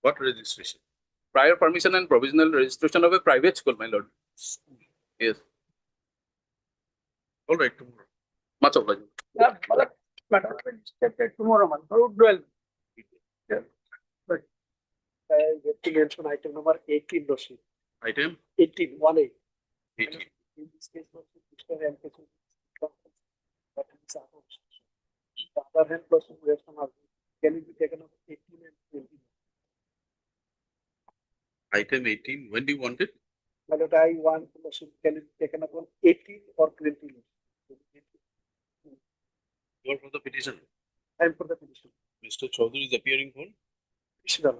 What registration? Prior permission and provisional registration of a private school, my lord. Yes. All right, tomorrow. Much obliged. Madam, tomorrow, man. 12. Yeah. Right. Investigation item number 18, Doshi. Item 18, 1A. 18. In this case, Mr. M. That is our option. The other hand person who has some argument, can it be taken up 18 and 20? Item 18. When do you want it? My lord, I want motion, can it be taken up on 18 or 20? You are for the petition. I am for the petition. Mr. Chaudhary is appearing for Petition.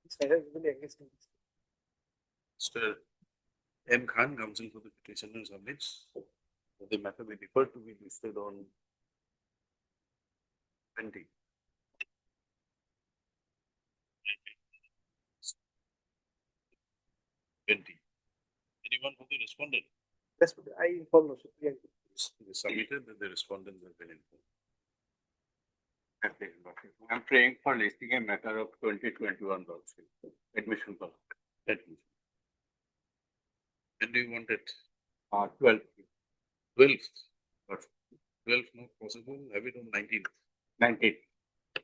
This I have really engaged in this. Mr. M. Khan, counsel for the petitioner, submits. The matter may defer to be listed on 20. Anyone for the respondent? That's what I informed also. Yeah. They submitted that the respondents have been informed. I'm praying for listing a matter of 2021 also. Admission for Admission. When do you want it? 12th. 12th. But 12th not possible. Have it on 19th. 19th.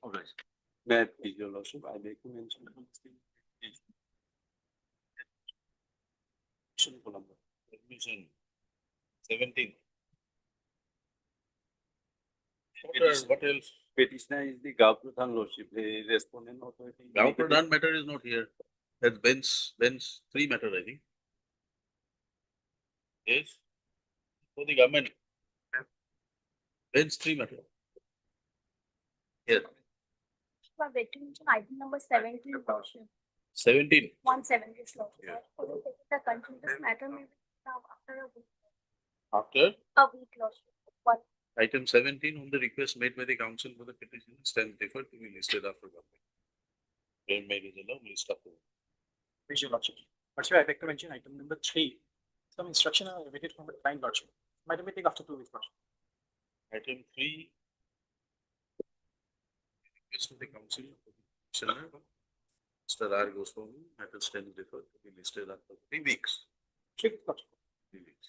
All right. May I please, your lordship, I make a mention of Admission 17th. What else? Petitioner is the Gauhati lordship, the respondent authority. Gauhati matter is not here. That's bench 3 matter, I think. Yes. For the government. Bench 3 matter. Yes. For mention item number 17, lordship. 17. 170, lordship. Yeah. For the continuous matter may be now after a week. After A week, lordship. One. item 17 on the request made by the council for the petition stands deferred to be listed after government. Then made is allowed list up. Please, your lordship. Lordship, I'd like to mention item number 3. Some instruction are awaited from the client, lordship. Might be taken after 2 weeks, lordship. Item 3. Request to the council for the petitioner. Mr. R. Goswami, matter stands deferred to be listed after 3 weeks. 3 weeks, lordship. 3 weeks.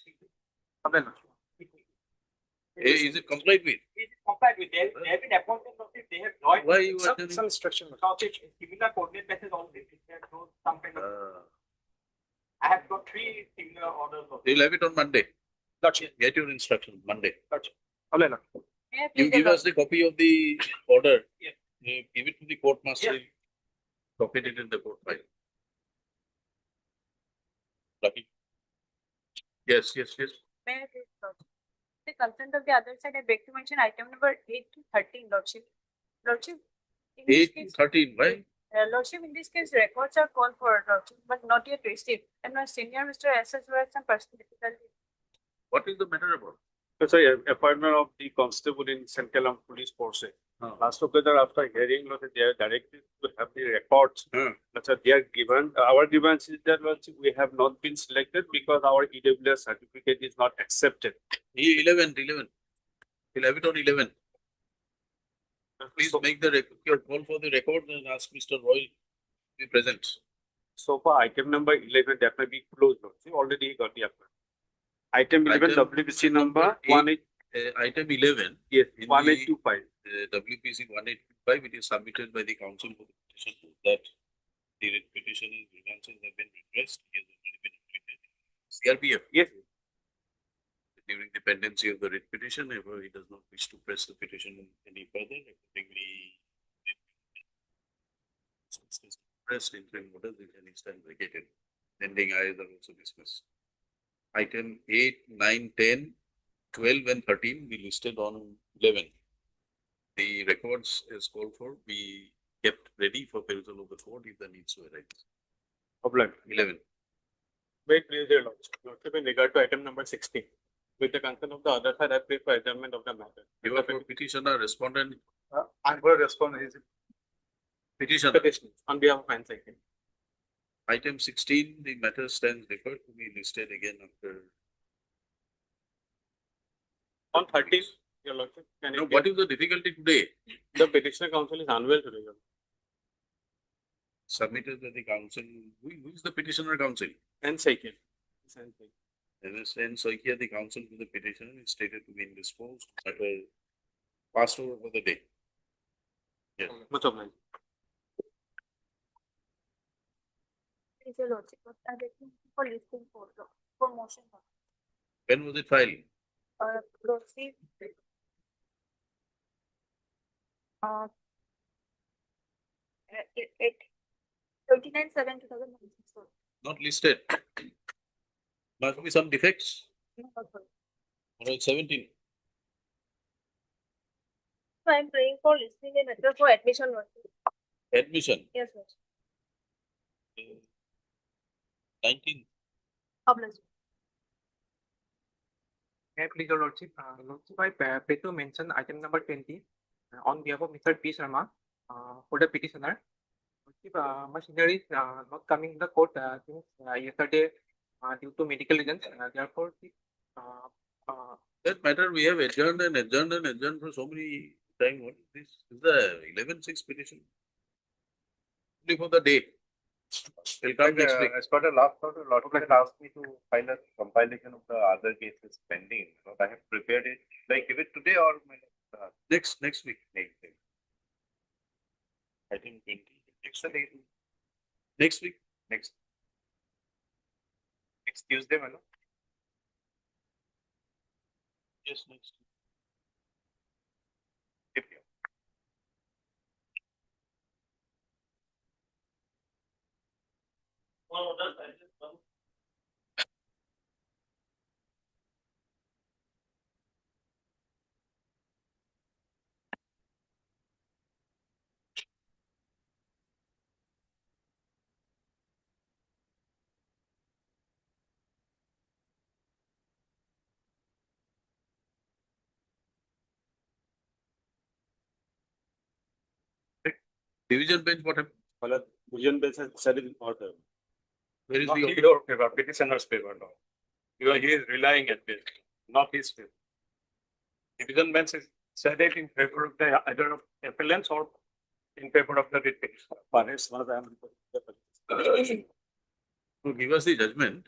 Complaint, lordship. Is it complied with? It is complied with. They have been appointed, they have joined. Why you are Some telling? instruction, lordship. Lordship, similar coordinate basis on this. There are some kind of. Uh, I have got 3 similar orders. You'll have it on Monday. Lordship. Get your instruction Monday. Lordship. Complaint, lordship. May I You please give us the copy of the order. Yes. You give it to the court master. Yes. Copy it in the court file. Lucky. Yes. May I please, lordship. The consent of the other side, I beg to mention item number 8 to 13, lordship. Lordship. In this 8 to case, 13, why? lordship, in this case, records are called for, lordship, but not yet received. And my senior Mr. S. has had some personal difficulty. What is the matter about? Sorry, appointment of the constable in Central Police Force. Last together after hearing, they are directed to have the records. They are given. Our grievance is that we have not been selected because our EWS certificate is not accepted. 11. We'll have it on 11. Please make the call for the record and ask Mr. Roy to be present. So for item number 11, that may be closed. See, already he got the appointment. Item 11, Item WBC number eight. 18. Item 11. Yes, in 1825. WPC 1825, it is submitted by the council for the petition that the writ petitioner's grievances have been redressed. He has already been acquitted. CRPF. Yes. During the pendency of the writ petition, if he does not wish to press the petition any further, accordingly, pressed interim orders which can stand vacated. Pending ayes are also dismissed. Item 8, 9, 10, 12 and 13 we listed on 11. The records as called for be kept ready for perusal of the court if the needs to arise. 11. Wait, please, dear lordship. Lordship, in regard to item number 16, with the consent of the other side, I pray for adjournment of the matter. You are for petitioner, respondent, I'm going to respond. Is it petitioner. Petition on behalf of Ansaike. Item 16, the matter stands deferred to be listed again after. On 13, your lordship, can No, you what is the difficulty today? the petitioner counsel is unwell today. Your lordship. submitted by the council. Who is the petitioner council? And second. And so here the council to the petitioner is stated to be indisposed, matter passed over for the day. Yes. Much obliged. Please, your lordship, but I'm waiting for listing for motion. When was it filed? Proceed. It 29/7/2016. Not listed. Must be some defects. No, not for- Or else 17. So I'm praying for listing a matter for admission. Lordship. Admission. Yes, sir. 19. Obliged. May I please, your lordship, lordship, I pay to mention item number 20 on behalf of Mr. P. Sharma for the petitioner. Lordship, my senior is not coming to the court since yesterday due to medical reasons. Therefore, That matter we have adjourned and adjourned and adjourned for so many time. What is this? Is the 11/6 petition? Only for the day. Will come next week. As per the last order, Lord had asked me to file a compilation of the other cases pending. So I have prepared it. Should I give it today or Next week. next day? I think 20. Next day, Next week. next Tuesday, my lord. Yes, next. If you- Division bench, what happened? Well, Division bench has said in order. Where is Not the in your favor, petitioner's favor now. Because he is relying at this, not his favor. Division bench is said it in favor of the either of appellants or in favor of the writ petitioner. Perhaps one of them. to give us the judgment?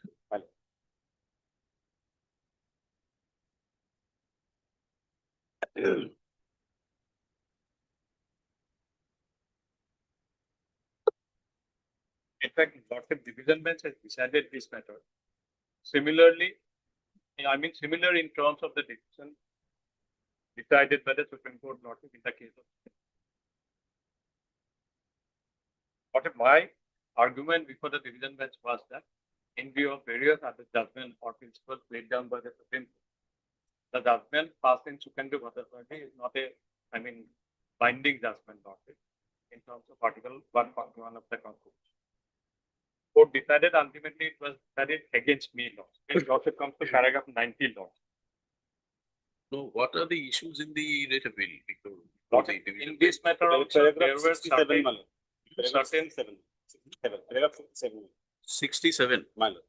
In fact, lots of division bench has decided this matter. Similarly, similar in terms of the decision decided by the Supreme Court not in the case of. What if my argument before the division bench was that in view of various other judgment or principles laid down by the Supreme Court, the judgment passed in Sukhendu Bhattacharya is not a, binding judgment, not it, in terms of Article 141 of the Constitution. Court decided ultimately it was decided against me law. It also comes to paragraph 90 law. No, what are the issues in the writ appeal? Because Not the in division this matter also, there were certain, Paragraph 67. 67. My lord.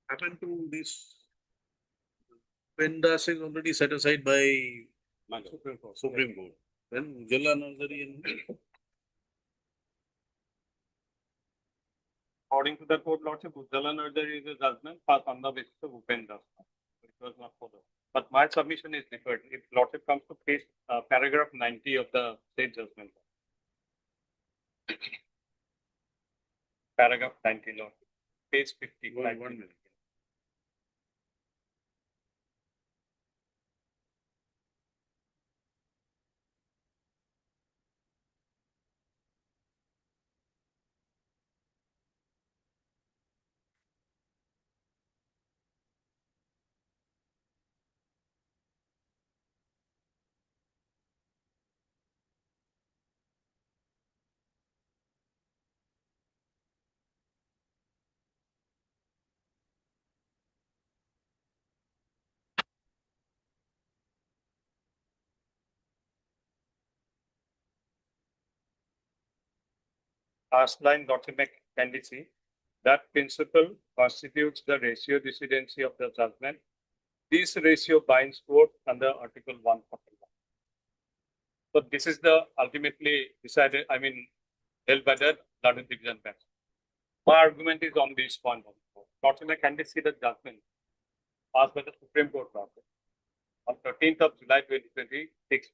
happened to this? Pendas is already set aside by Supreme Court. Then Ujjwala Nursery and According to the court lordship, Ujjwala Nursery is a judgment passed on the basis of Upenda's. It was not followed. But my submission is different. If lordship comes to page paragraph 90 of the state judgment. Paragraph 90, Lord. Page 50. one minute. Last line document can be seen. That principle constitutes the ratio decidency of the judgment. This ratio binds court under Article 141. So this is the ultimately decided, held by the London Division Bench. My argument is on this point. Document can be seen the judgment passed by the Supreme Court on 13th of July 2026.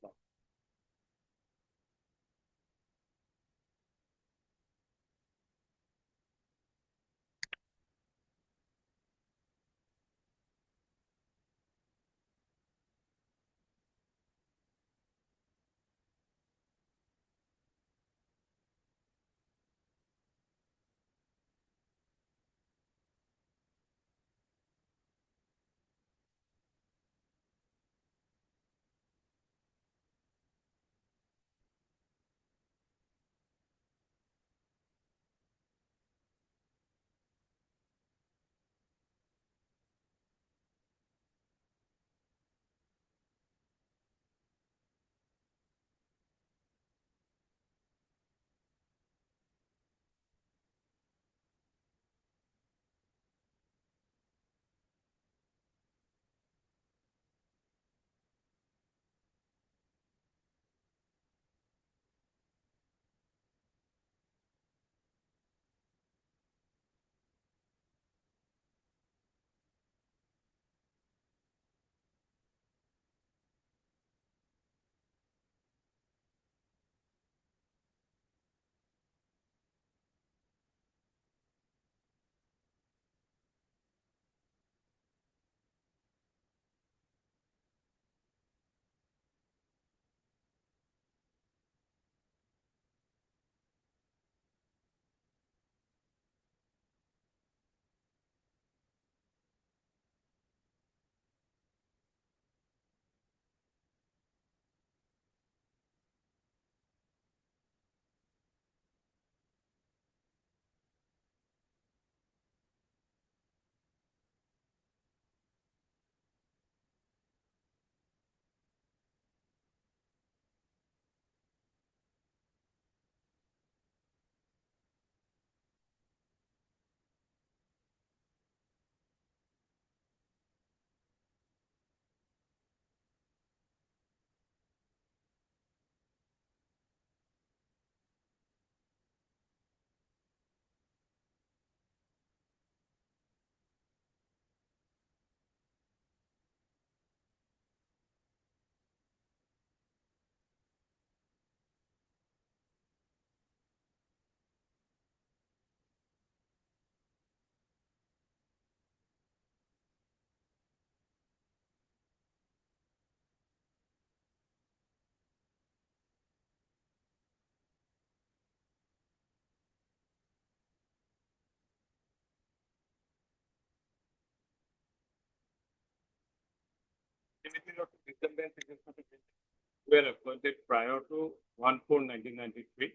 Were appointed prior to 1/4/1993.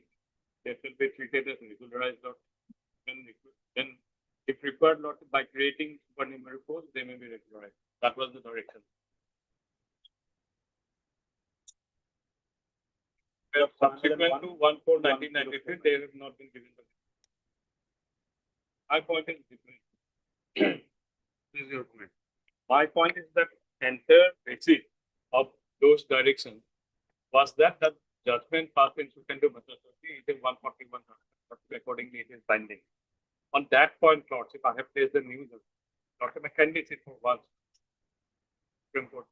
They will be treated as regularized lot. Then, if required lot by creating supernumerary posts, they may be regularized. That was the direction. Subsequent to 1/4/1993, they have not been given. My point is different. This is your comment. My point is that entire basis of those directions was that the judgment passed in Sukhendu Bhattacharjee is a 141, accordingly it is binding. On that point, Lordship, I have placed the news. Lordship, I kindly sit for once. Supreme Court.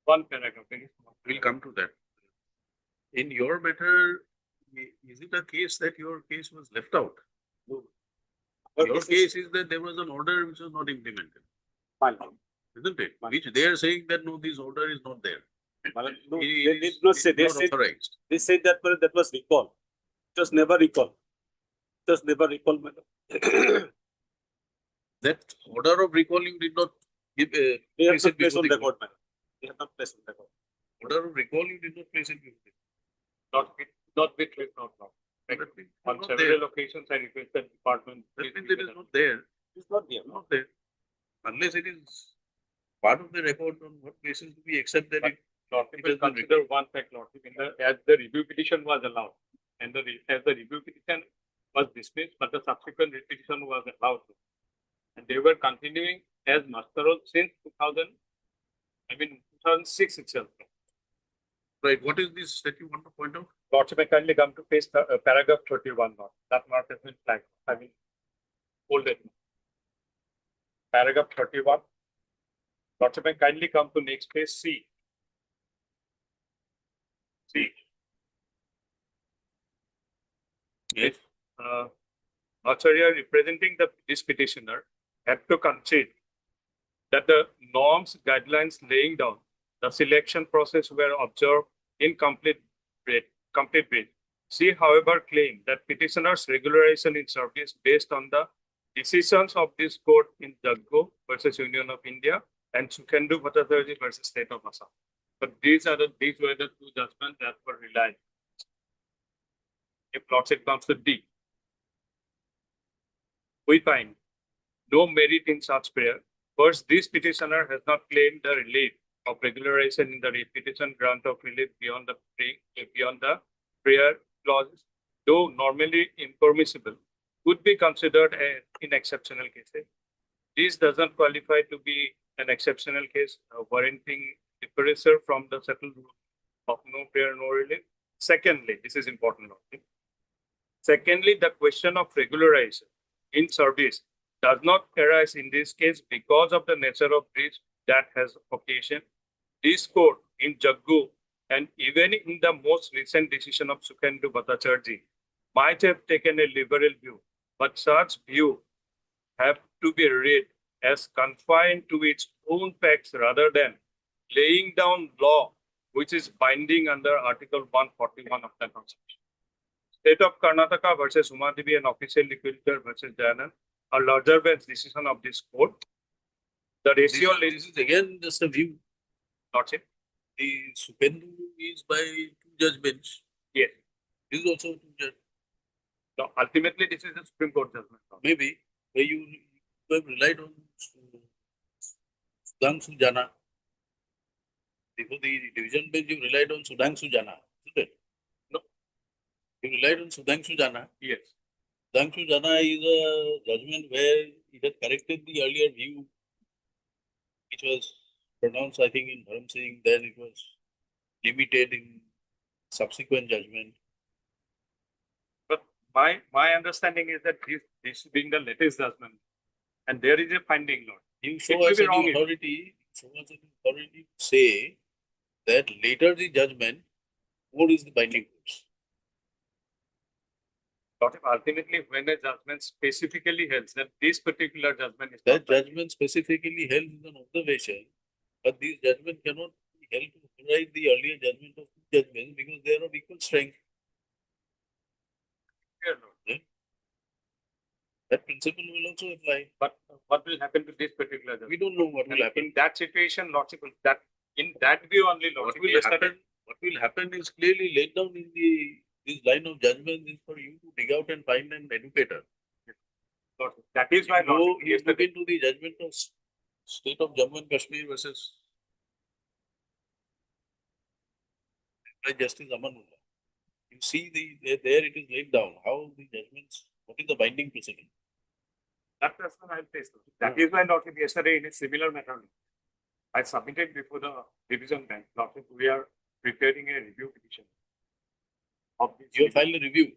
One paragraph. Very small. We'll come to that. In your matter, is it a case that your case was left out? Your case is that there was an order which was not implemented, Fine. isn't it? Fine. Which they are saying that no, this order is not there. No, It they did is- not it say. is They not said, authorized. they said that that was recall. It was never recall. It was never recall, madam. That order of recall you did not give. They have place not it placed before on the record, madam. They have not placed on record. order of recall you did not place it before the Not with not now. That means On not there. several occasions, I requested department. That means it is not there. It's not there. Not there. Unless it is part of the record, on what basis do we accept that it Lordship It will has been consider one fact, Lordship, as the review petition was allowed, and as the review petition was dismissed, but the subsequent petition was allowed. And they were continuing as master roll since 2006 itself. right? What is this that you want to point out? Lordship, I kindly come to page paragraph 31 now. That mark has been flagged. I mean, hold it. Paragraph 31. Lordship, I kindly come to next page C. C. Yes. Acharya representing this petitioner had to concede that the norms, guidelines laying down the selection process were observed in complete breadth. She, however, claimed that petitioner's regularization in service based on the decisions of this court in Jaggo versus Union of India and Sukhendu Bhattacharjee versus State of Assam. But these were the two judgments that were relied. If Lordship comes to D, we find no merit in such prayer. First, this petitioner has not claimed the relief of regularization in the repetition grant of relief beyond the prayer clauses, though normally impermissible, could be considered in exceptional cases. This doesn't qualify to be an exceptional case, warranting departure from the settled rule of no prayer, no relief. Secondly, this is important. Secondly, the question of regularization in service does not arise in this case because of the nature of breach that has occasioned. This court in Jaggu and even in the most recent decision of Sukhendu Bhattacharjee might have taken a liberal view, but such view have to be read as confined to its own facts rather than laying down law which is binding under Article 141 of the Constitution. State of Karnataka versus Umadevi and official liquidator versus Jayanan, a larger bench decision of this court. The ratio This is again just a view. Lordship. The Sukhendu is by two judge bench. Yes. This is also two judge. No, ultimately, this is a Supreme Court judgment. Maybe where you have relied on Sudhanshu Jana. Before the division bench, you relied on Sudhanshu Jana, isn't it? No. You relied on Sudhanshu Jana. Yes. Sudhanshu Jana is a judgment where it has corrected the earlier view, which was pronounced, I think, in Dharam Singh, then it was limited in subsequent judgment. But my understanding is that this being the latest judgment, and there is a finding note. You show may us be any wrong, authority, to say that later the judgment, what is the binding force? But ultimately, when a judgment specifically held that this particular judgment is That not binding, judgment specifically held is an observation, but this judgment cannot be held to override the earlier judgment of two judgments because they are of equal strength. clear, Lord. That principle will also apply. But what will happen to this particular judgment? We don't know what will And happen. in that situation, Lordship, that in that view only, What Lordship, will yesterday- happen? What will happen is clearly laid down in this line of judgment is for you to dig out and find an educator. Lordship, that is why, You go, Lordship, you look yesterday, into the judgment of state of Jammu and Kashmir versus Justice Amanullah. You see there it is laid down how the judgments, what is the binding precedent. That's what I'll face. That is why Lordship yesterday in a similar manner, I submitted before the division bench, Lordship, we are preparing a review petition. Of this You have filed a review.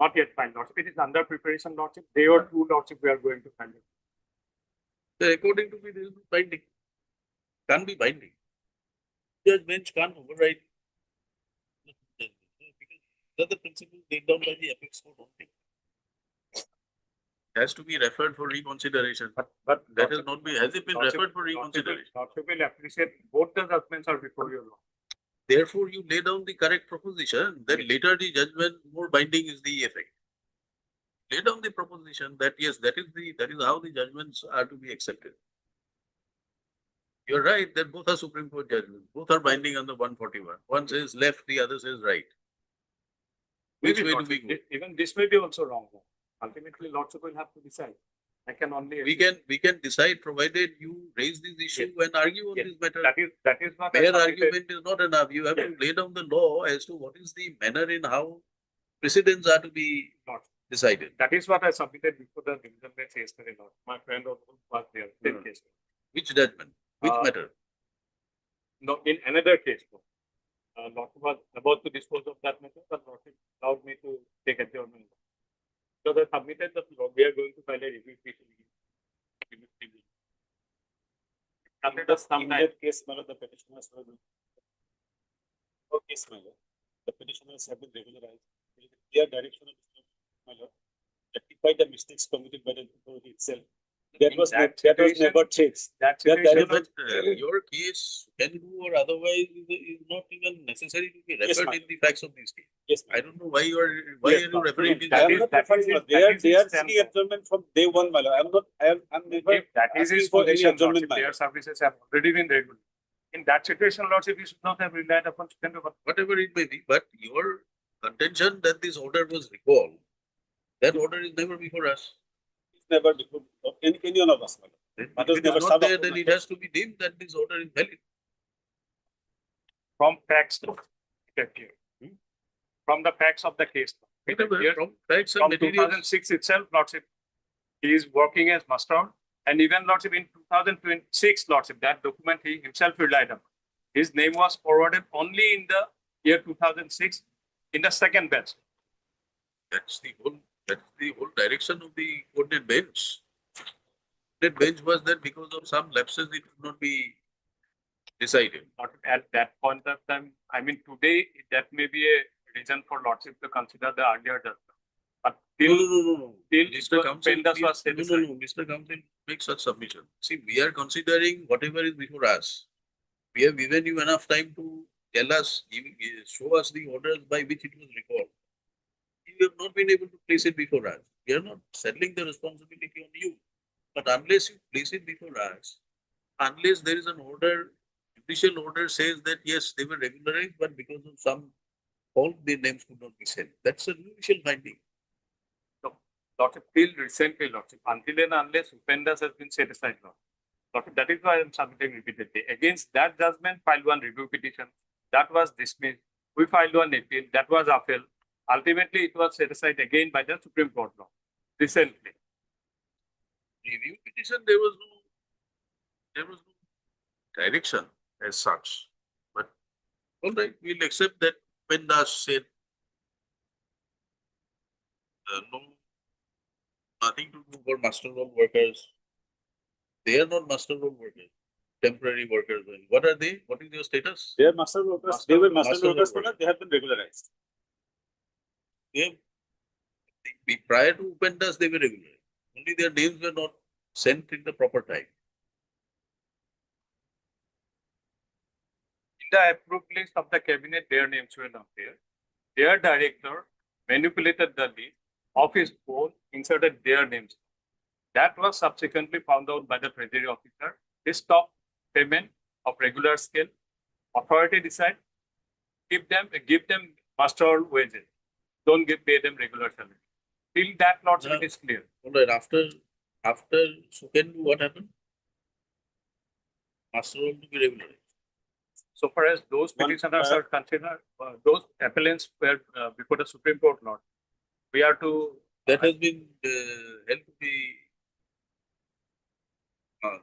Not yet filed, Lordship. It is under preparation, Lordship. Day or two, Lordship, we are going to file it. So according to me, this is binding. Can't be binding. Judge bench can't override. Because these are the principles laid down by the apex court only. Has to be referred for reconsideration. But That has not been, has it been Lordship- referred for reconsideration? Lordship will appreciate both the judgments are before your law. Therefore, you lay down the correct proposition, then Yes. later the judgment more binding is the effect. Lay down the proposition that yes, that is how the judgments are to be accepted. You're right that both are Supreme Court judgments, both are binding on the 141. One says left, the other says right. Which Maybe way do Lordship, we go? even this may be also wrong. Ultimately, Lordship will have to decide. I can only. We can decide provided you raise this issue and argue on Yes. this matter. That is not. I Mere submitted- argument is not enough. You have to lay down the law as to what is the manner in how precedents are to be Not. decided. That is what I submitted before the division bench yesterday. Lord. My friend also was there. Same Hmm. case. Which judgment? Which Uh, matter? No, in another case, Lordship was about to dispose of that matter, but Lordship allowed me to take adjournment. So I submitted the law. We are going to file a review petition. After the sometime. Case, my lord, the petitioners were. Case, my lord, the petitioners have been regularized. There is a clear direction of my lord. Rectify the mistakes committed by the authority itself. That was never changed. That That situation, But your case can do or otherwise is not even necessary to be Yes, referred ma'am. in the facts of this case. Yes, I don't know why you are Yes, referring to I am this. not that referring is to his- that. They are that is his seeking standpoint. adjournment from day one, my lord. I'm never. if that is his asking for any position, adjournment, Lordship, my their lord. services have already been regulated. In that situation, Lordship, you should not have relied upon Supreme Court. Whatever it may be, but your contention that this order was recalled, that order is never before us. It's never before any one of us, my lord. Then But if it's it is never not served there, upon then us. it has to be deemed that this order is valid. From facts to it appeared. From the facts of the case. It Whatever, appeared from facts and from materials. 2006 itself, Lordship, he is working as master, and even Lordship in 2026, Lordship, that document he himself relied on. His name was forwarded only in the year 2006 in the second batch. That's the whole direction of the coordinate bench. That bench was that because of some lapses, it could not be decided. Not at that point of time. I mean, today that may be a reason for Lordship to consider the earlier judgment. But till No. till Mr. Counsel, Pendas please- was set aside. no, Mr. Counsel, make such submission. See, we are considering whatever is before us. We have given you enough time to tell us, show us the orders by which it was recalled. You have not been able to place it before us. We are not settling the responsibility on you. But unless you place it before us, unless there is an order, judicial order says that yes, they were regularized, but because of some fault, their names could not be sent. That's a judicial finding. Lordship, till recently, Lordship, until and unless Upendas has been set aside, Lordship, that is why I am submitting repeatedly. Against that judgment, filed one review petition. That was dismissed. We filed one appeal. That was upheld. Ultimately, it was set aside again by the Supreme Court law. Recently. Review petition, there was no direction as such. But all right, we'll accept that Pendas said no, nothing to do for master role workers. They are not master role workers, temporary workers. What are they? What is your status? They are master workers. They were master workers, my lord. They have been regularized. Prior to Pendas, they were regular. Only their names were not sent in the proper time. In the approved list of the cabinet, their names were not there. Their director manipulated the list of his own, inserted their names. That was subsequently found out by the treasury officer. They stopped payment of regular scale. Authority decide, give them master wages. Don't pay them regular salary. Till that, Lordship, it is clear. All right, after second, what happened? Master role to be regularized. So far as those One, petitioners are considered, those appellants were before the Supreme Court, Lord. We are to That has been held to be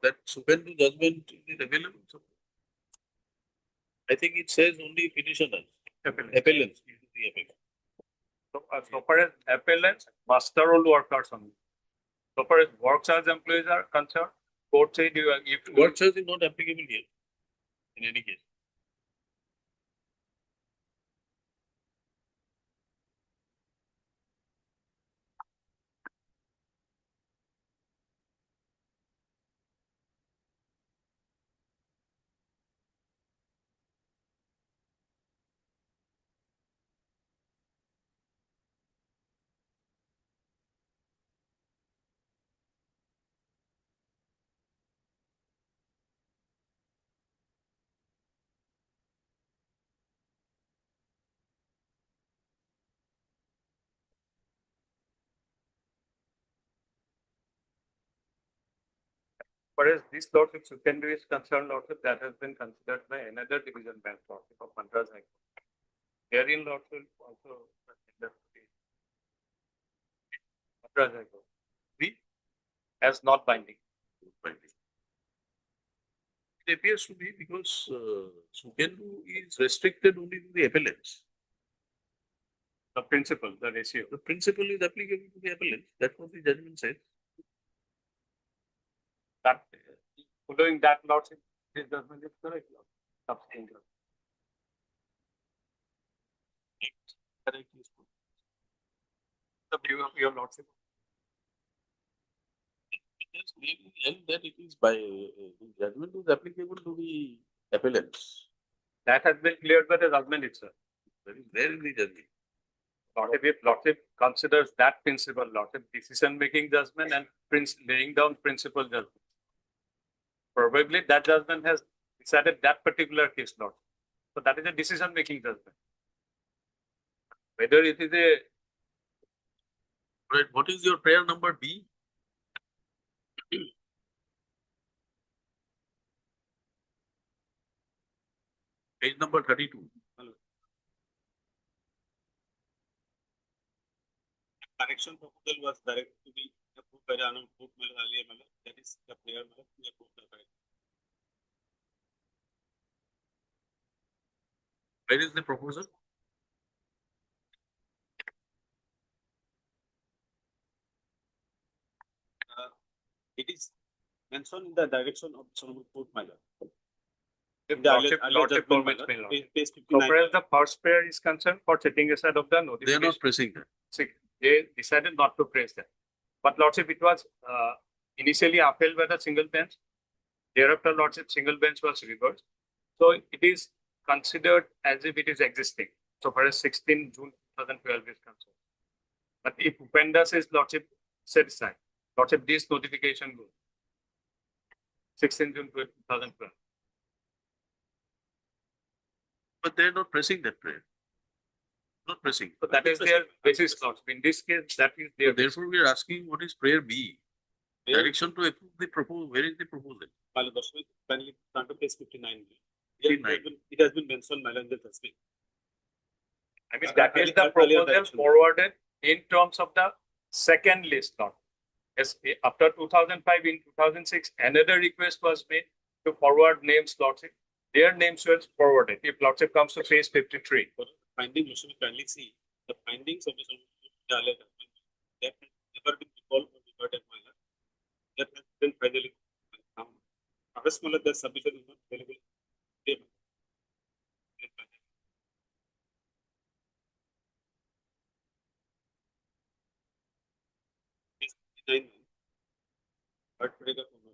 That Subendu judgment is available. So I think it says only petitioners, appellants. The appellant. So far as appellants, master roll workers only. So far as work charge employees are concerned, court said you are, if Work charge is not applicable here, in any case. far as this lordship secondary is concerned, lordship that has been considered by another division bench lordship of Madras High Court. Herein lordship also considered to be Madras High Court. We as not binding. It appears to be because Subendu is restricted only to the appellants. The principle, the ratio. The principle is applicable to the appellant. That's what the judgment says. That following that lordship, this judgment is correct. Substantial. Correct. The view of your lordship. It is clearly held that it is by the judgment is applicable to the appellants. That has been cleared by the judgment itself. That is there in the judgment. Lordship, if lordship considers that principle, lordship decision-making judgment and laying down principle judgment. Probably that judgment has decided that particular case, lordship. So that is a decision-making judgment. Whether it is a Right. What is your prayer number B? Page number 32. Correction proposal was directed to be approved by the honorable court, alia, that is the prayer, to approve the correction. Where is the proposal? It is mentioned in the direction of the honorable court, my lord. if The lordship, earlier lordship judgment, my permits lord, me, lord. page So 59. far as the first prayer is concerned, for setting aside of the They are notification, not pressing that. they decided not to praise that. But lordship, it was initially upheld by the single bench. Thereafter, lordship, single bench was reversed. So it is considered as if it is existing. So far as 16 June 2012 is concerned. But if Upendas is lordship set aside, lordship, this notification goes. 16 June 2012. But they are not pressing that prayer. Not pressing. So that is their basis lordship. In this case, that is their. Therefore, we are asking what is prayer B? Direction to approve the proposal. Where is the proposal? My lord, kindly turn to page 59. 59. It has been mentioned, my lord, in the testing. I mean, that is the Earlier proposal direction. forwarded in terms of the second list now. Yes, after 2005, in 2006, another request was made to forward names lordship. Their names were forwarded. If lordship comes to page 53. Finding, you should kindly see the findings of this earlier judgment that has never been recalled or reverted, my lord. That has been finally found. First, my lord, the submission is not available. Page 59. But today the promotion.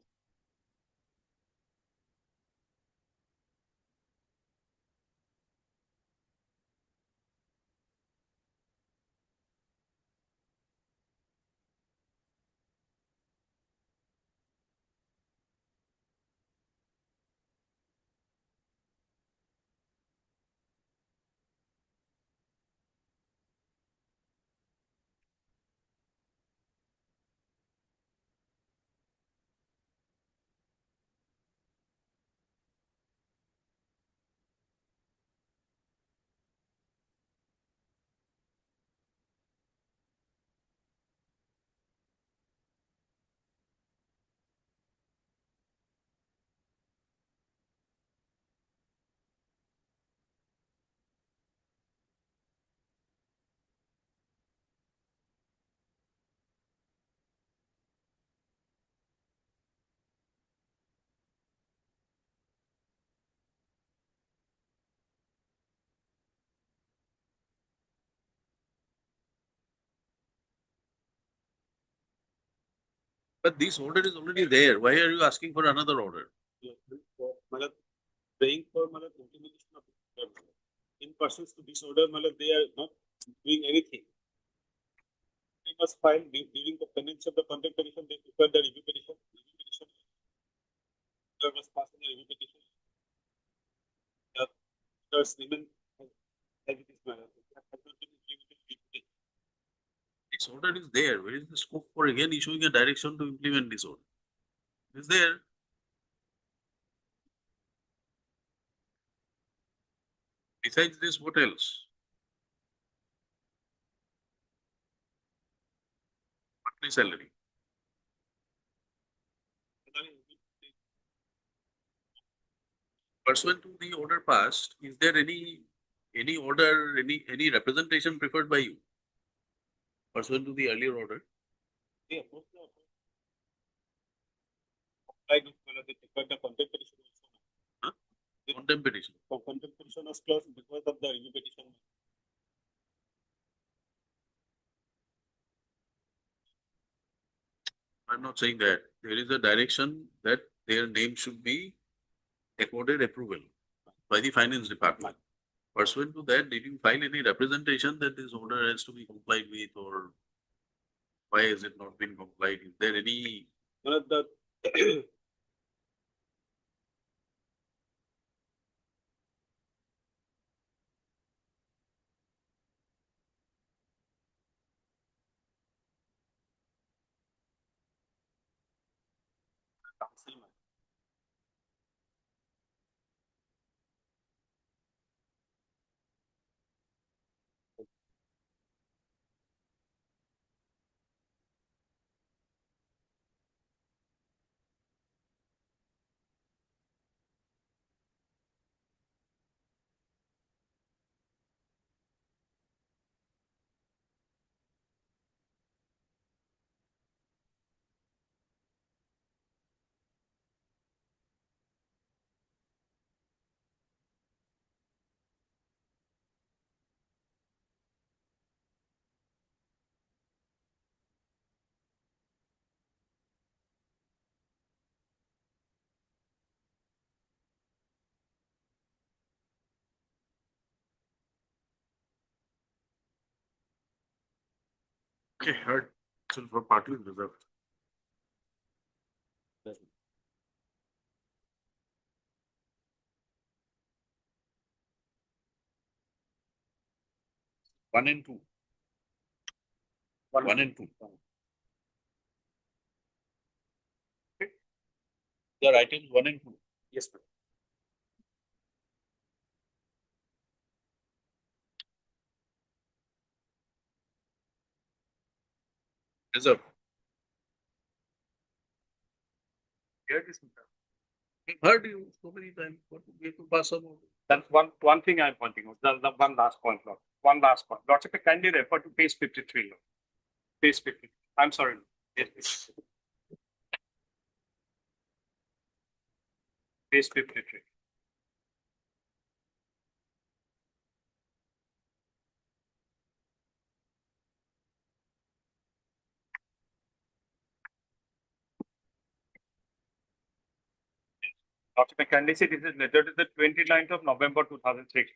But this order is already there. Why are you asking for another order? मतलब praying for मतलब implementation of the order. In persons to this order, मतलब they are not doing anything. We must file during the pendency of the contempt petition. They prepare the review petition. Review petition. There was passed in the review petition. The orders remain as it is. Has not been implemented. This order is there. Where is the scope for again issuing a direction to implement this order? It is there. Besides this, what else? Monthly salary. Pursuant to the order passed, is there any order, any representation preferred by you? Pursuant to the earlier order? Yeah, most of them. Like they prepared the contempt petition also. Huh? Contempt petition. Contempt petition was closed because of the review petition. I'm not saying that. There is a direction that their name should be accorded approval by the finance department. Pursuant to that, did you file any representation that this order has to be complied with, or why has it not been complied? Is there any? One of the councilman. Okay, heard. So for party reserved. One and two. One and two. The items one and two. Yes, ma'am. Reserve. Here it is. We've heard you so many times. What we have to pass on. That's one thing I'm pointing out. The one last point, Lord. One last point. Lord, if you kindly refer to page 53, Lord. Page 50. I'm sorry. Lord. Yes, please. Page 53. Dr. McKinley said this is letter to the 29th of November 2006.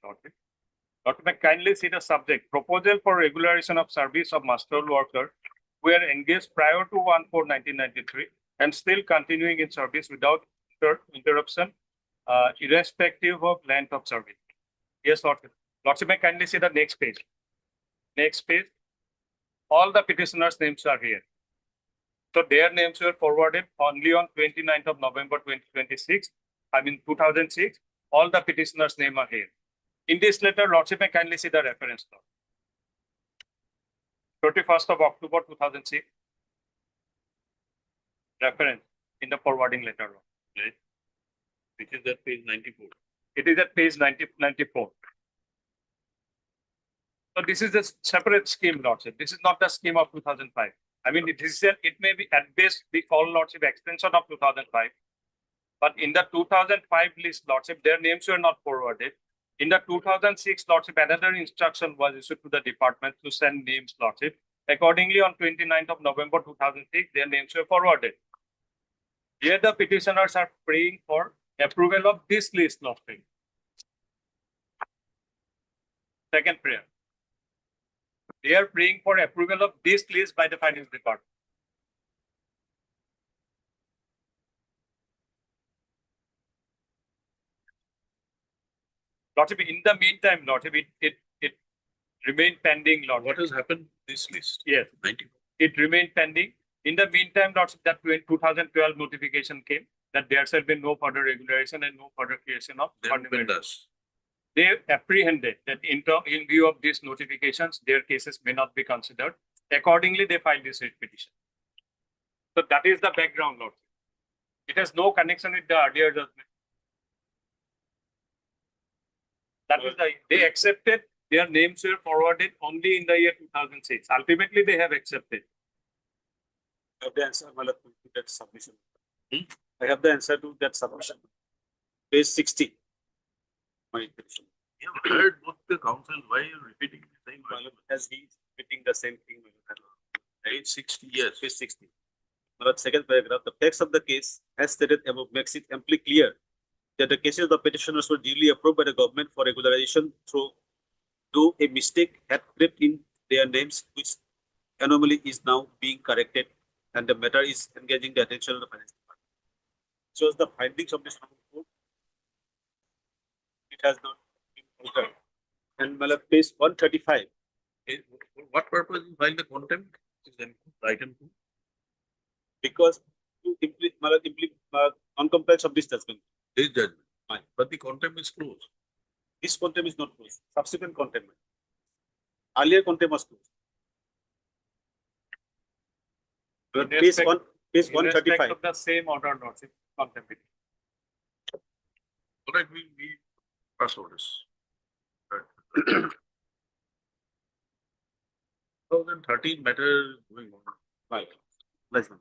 Dr. McKinley see the subject proposal for regularization of service of master worker who are engaged prior to 1/4/1993 and still continuing in service without interruption, irrespective of length of service. Yes, Lordship. Lordship, may kindly see the next page. Next page. All the petitioners' names are here. So their names were forwarded only on 29th of November 2026. I mean 2006. All the petitioners' names are here. In this letter, Lordship, may kindly see the reference. 31st of October 2006. Reference in the forwarding letter. Right. Which is at page 94. It is at page 94. So this is a separate scheme, Lordship. This is not the scheme of 2005. I mean, it may be at best the call, Lordship, extension of 2005. But in the 2005 list, Lordship, their names were not forwarded. In the 2006, Lordship, another instruction was issued to the department to send names, Lordship. Accordingly, on 29th of November 2006, their names were forwarded. Here the petitioners are praying for approval of this list of things. Second prayer. They are praying for approval of this list by the finance department. Lordship, in the meantime, Lordship, it remained pending, Lordship. What has happened to this list? Yes, 90. it remained pending. In the meantime, Lordship, that 2012 notification came that there shall be no further regulation and no further creation of Then ordinary. when does? They apprehended that in view of these notifications, their cases may not be considered. Accordingly, they filed this writ petition. So that is the background, Lord. It has no connection with the earlier judgment. That is they accepted their names were forwarded only in the year 2006. Ultimately, they have accepted. I have the answer to that submission. I have the answer to that submission. Page 60. My petition. You have heard both the council, why are you repeating the same? As he is repeating the same thing. Page 60 years. Page 60. Now, second paragraph, the text of the case as stated above makes it amply clear that the cases of the petitioners were duly approved by the government for regularization though a mistake had crept in their names, which anomaly is now being corrected, and the matter is engaging the attention of the finance department. Shows the findings of this court. It has not been altered. And page 135. What purpose you file the contempt? Is then item 2. Because to non-compliance of this judgment. This judgment. Fine. But the contempt is closed. This contempt is not closed. Subsequent contempt. Earlier contempt was closed. In Page respect- 135. of the same order, Lordship, contempt. All right, we pass orders. 2013 matter going on. Right. Nice one.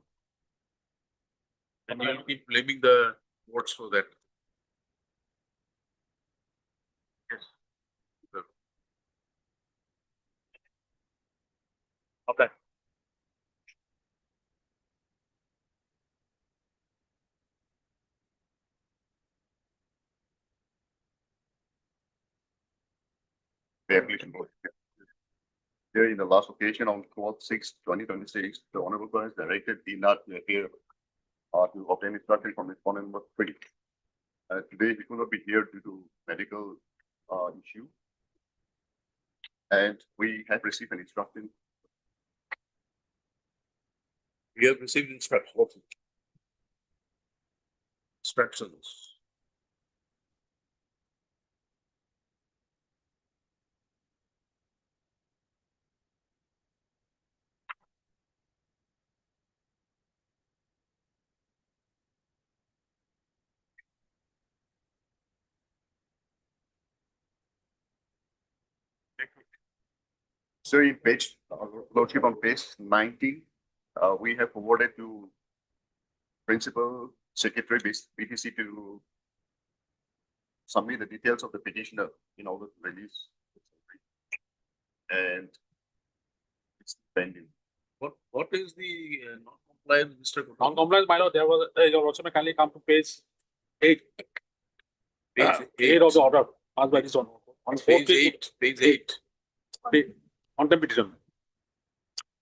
And you keep blaming the courts for that. Yes. Okay. The application board. Here in the last occasion on 12/6/2026, the Honorable Court has directed DNAT to appear to obtain instruction from respondent number 3. Today he could not be here due to medical issue. And we have received an instruction. We have received instructions. Instructions. So in page, Lordship, on page 19, we have forwarded to Principal Secretary BTC to submit the details of the petitioner in order to release. And it's pending. What is the non-compliance, Mr. Kotak? Non-compliance, my lord, there was, your also may kindly come to page 8. Page 8 of the order, passed by this one. On Page 8, page 8, Contempt petition,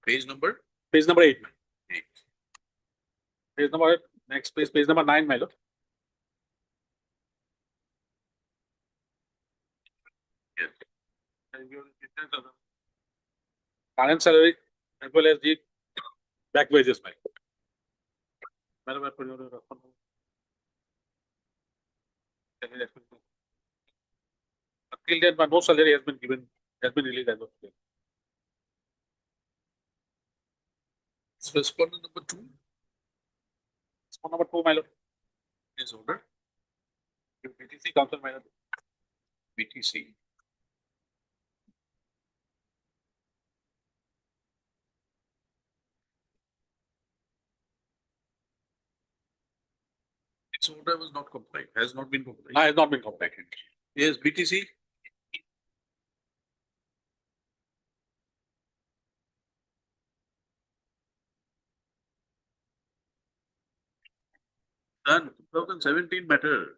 page number page number 8. 8. Page number 8, next page, page number 9, my lord. Yes. Current salary as well as the back wages, my lord. Madam, I put your response. Till date, but no salary has been given, has been released as of today. So respondent number 2 Response number 2, my lord. is order BTC council, my lord. BTC. Its order was not complied, has not been complied. Has not been completed. Yes, BTC. done, 2017 matter,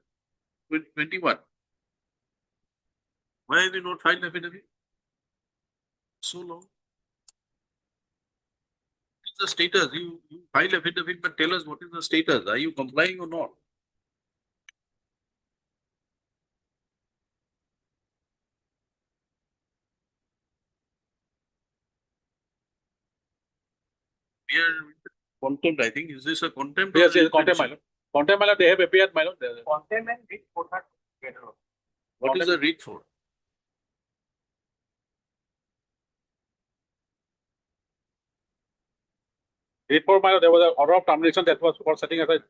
21. Why have you not filed affidavit? So long. What is the status? You file affidavit, but tell us what is the status? Are you complying or not? We are contempt, I think. Is this a contempt? or Yes, yes, writ contempt, my petition? lord. Contempt, my lord, they have appeared, my lord. Contempt and writ both are together. What is the writ for? Writ for, my lord, there was an order of termination that was for setting aside.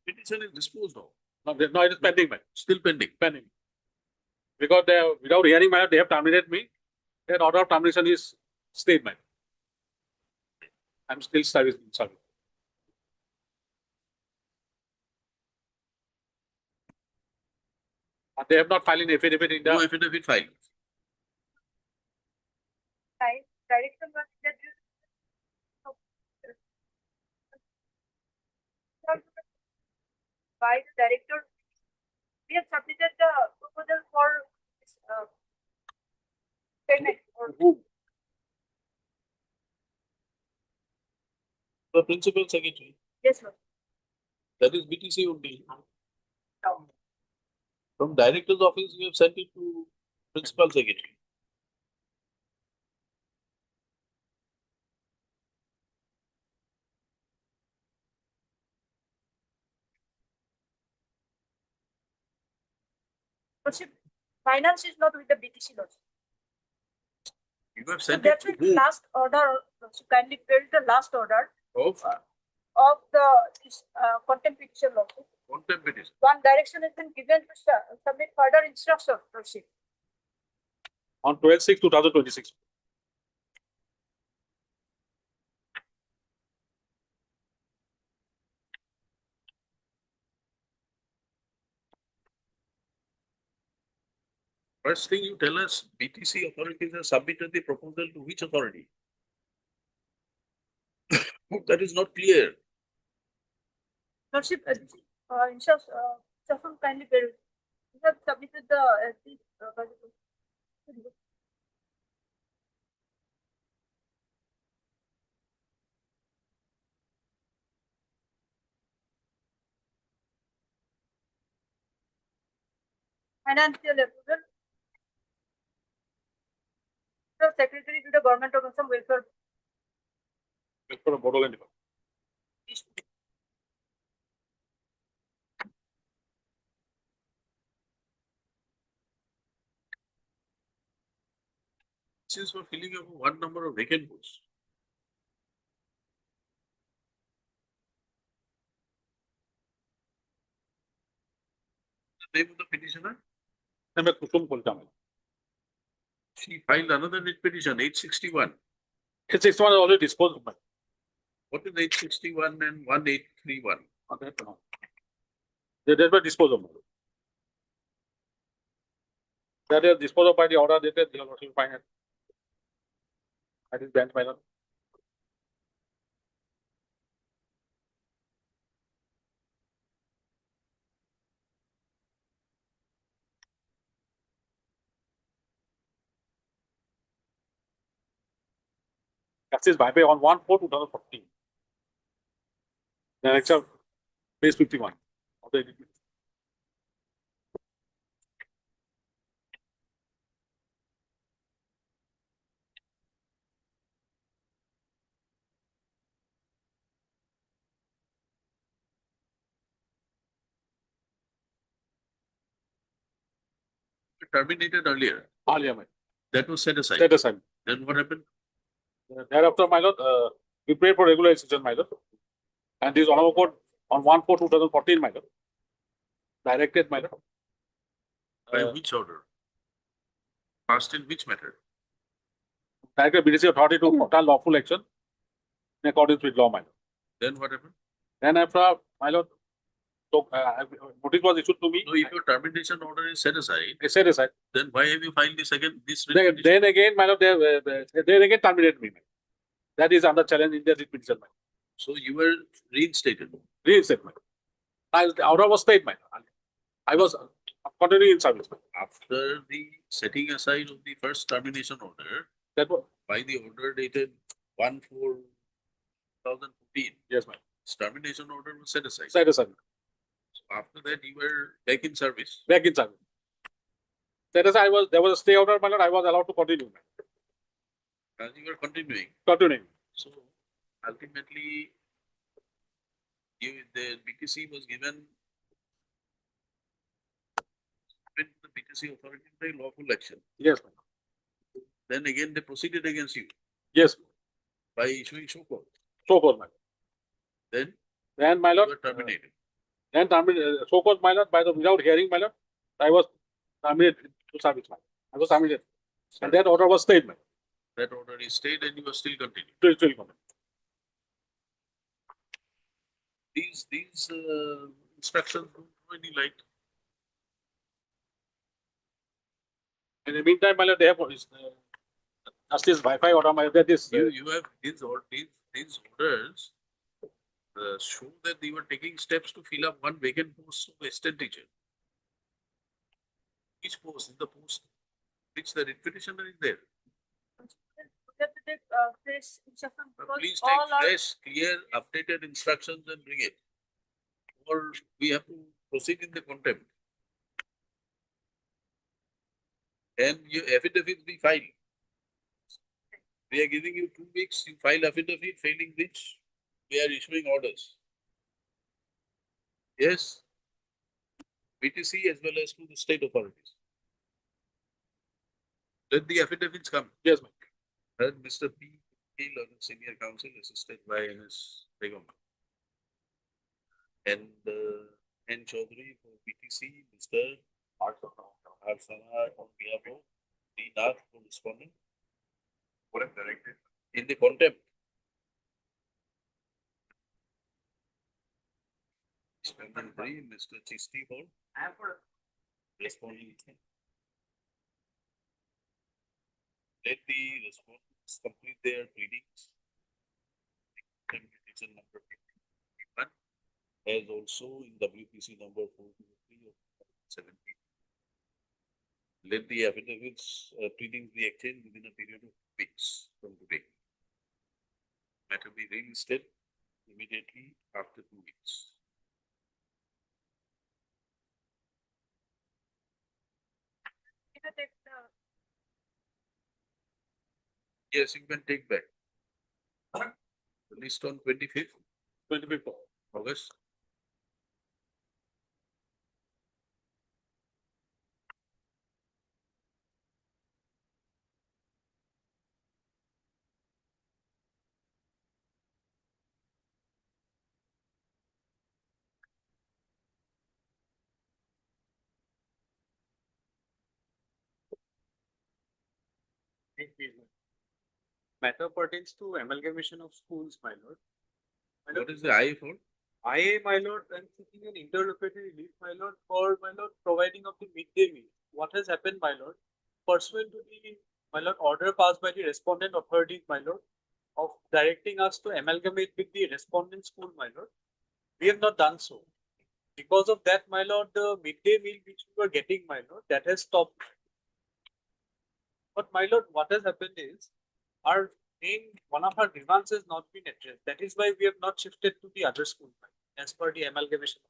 Petition is disposed of, No, it is pending, my lord. still pending. Pending. Because they, without hearing, my lord, they have terminated me. That order of termination is stayed, my lord. I'm still serving. And they have not filed an affidavit in No the, affidavit filed. Director was that by the director, we have submitted the proposal for this, payment or The principal secretary, yes, sir. that is BTC only. From director's office, we have sent it to principal secretary. Lordship, finance is not with the BTC lordship. You have So sent it that's to why whom? last order, lordship, kindly build the last order Of of the this, contempt petition lordship. contempt petition. One direction has been given to submit further instruction lordship. on 12/6/2026. First thing you tell us, BTC authorities have submitted the proposal to which authority? That is not clear. Lordship, instruction kindly build. We have submitted the this, financial approval. The secretary to the government of some welfare. For Bodoland. This is for filling up one number of vacant posts. The name of the petitioner? मैं कुसुम बोलता हूँ. She filed another writ petition, 861. It's 6 months already disposed of. What is 861 and 1831? They were disposed of. That is disposed of by the order dated the lordship final. That is banned by law. Access by pay on 1/4/2014. The lecture page 51 of the edition. Terminated earlier. Alia, my That was set aside. set aside. Then what happened? Thereafter, my lord, we prayed for regularization, my lord. And this honorable court on 1/4/2014, my lord, directed, my lord. By which order? Passed in which matter? directed BDC authority to conduct lawful action in accordance with law, my lord. Then what happened? Then after, my lord, so, notice was issued to me. So if your termination order is set aside, I said aside. then why have you filed this again, this writ Then, petition? then again, my lord, they again terminated me. That is under challenge in the writ petition, my lord. So you were reinstated. Reinstatement. The order was stayed, my lord. I was continuing in service. My lord. After the setting aside of the first termination order, That was, by the order dated 1/4/2014, yes, my lord. termination order was set aside. Said aside. After that, you were back in service. Back in service. That is, there was a stay order, my lord. I was allowed to continue. My lord. And you were continuing. Continuing. So ultimately, the BTC was given with the BTC authority to take lawful action. Yes, my lord. Then again, they proceeded against you Yes, by issuing show cause. so forth, my lord. Then my you lord, were terminated. then terminated, so called, my lord, by the without hearing, my lord, I was terminated to service, my lord. I was terminated. And that order was stayed, my lord. That order is stayed and you are still continuing. Still coming. These instructions don't throw any light. In the meantime, my lord, they have Justice Wi-Fi order, my lord, that is, You have these orders show that you were taking steps to fill up one vacant post of assistant teacher. Each post is the post which the writ petitioner is there. Fresh instruction because Please all take are fresh, clear, updated instructions and bring it. Or we have to proceed in the contempt. And your affidavit be filed. We are giving you 2 weeks, you file affidavit, failing which we are issuing orders. Yes. BTC as well as to the state authorities. Let the affidavits come. yes, my lord. Heard Mr. P. Hill, senior counsel, assisted by Ms. Begum. And N. Chaudhary for BTC, Mr. Arsana on behalf of D. Nath for respondent. What is directed? In the contempt. Respondent 3, Mr. Chisti for respondent. Let the respondents complete their pleadings. Petition number 51, as also in WPC number 423 of 17. Let the affidavits pleadings be exchanged within a period of weeks from today. Matter be reinstated immediately after 2 weeks. take Yes, you can take back. Released on 25th 25th. August. Matter pertains to amalgamation of schools, my lord. What is the I for? I, my lord, am seeking an interlocutory relief, my lord, for my lord providing of the midday meal. What has happened, my lord? Pursuant to the, my lord, order passed by the respondent authorities, my lord, of directing us to amalgamate with the respondent school, my lord. We have not done so. Because of that, my lord, the midday meal which we were getting, my lord, that has stopped. But my lord, what has happened is our one of our grievances has not been addressed. That is why we have not shifted to the other school, my lord, as per the amalgamation.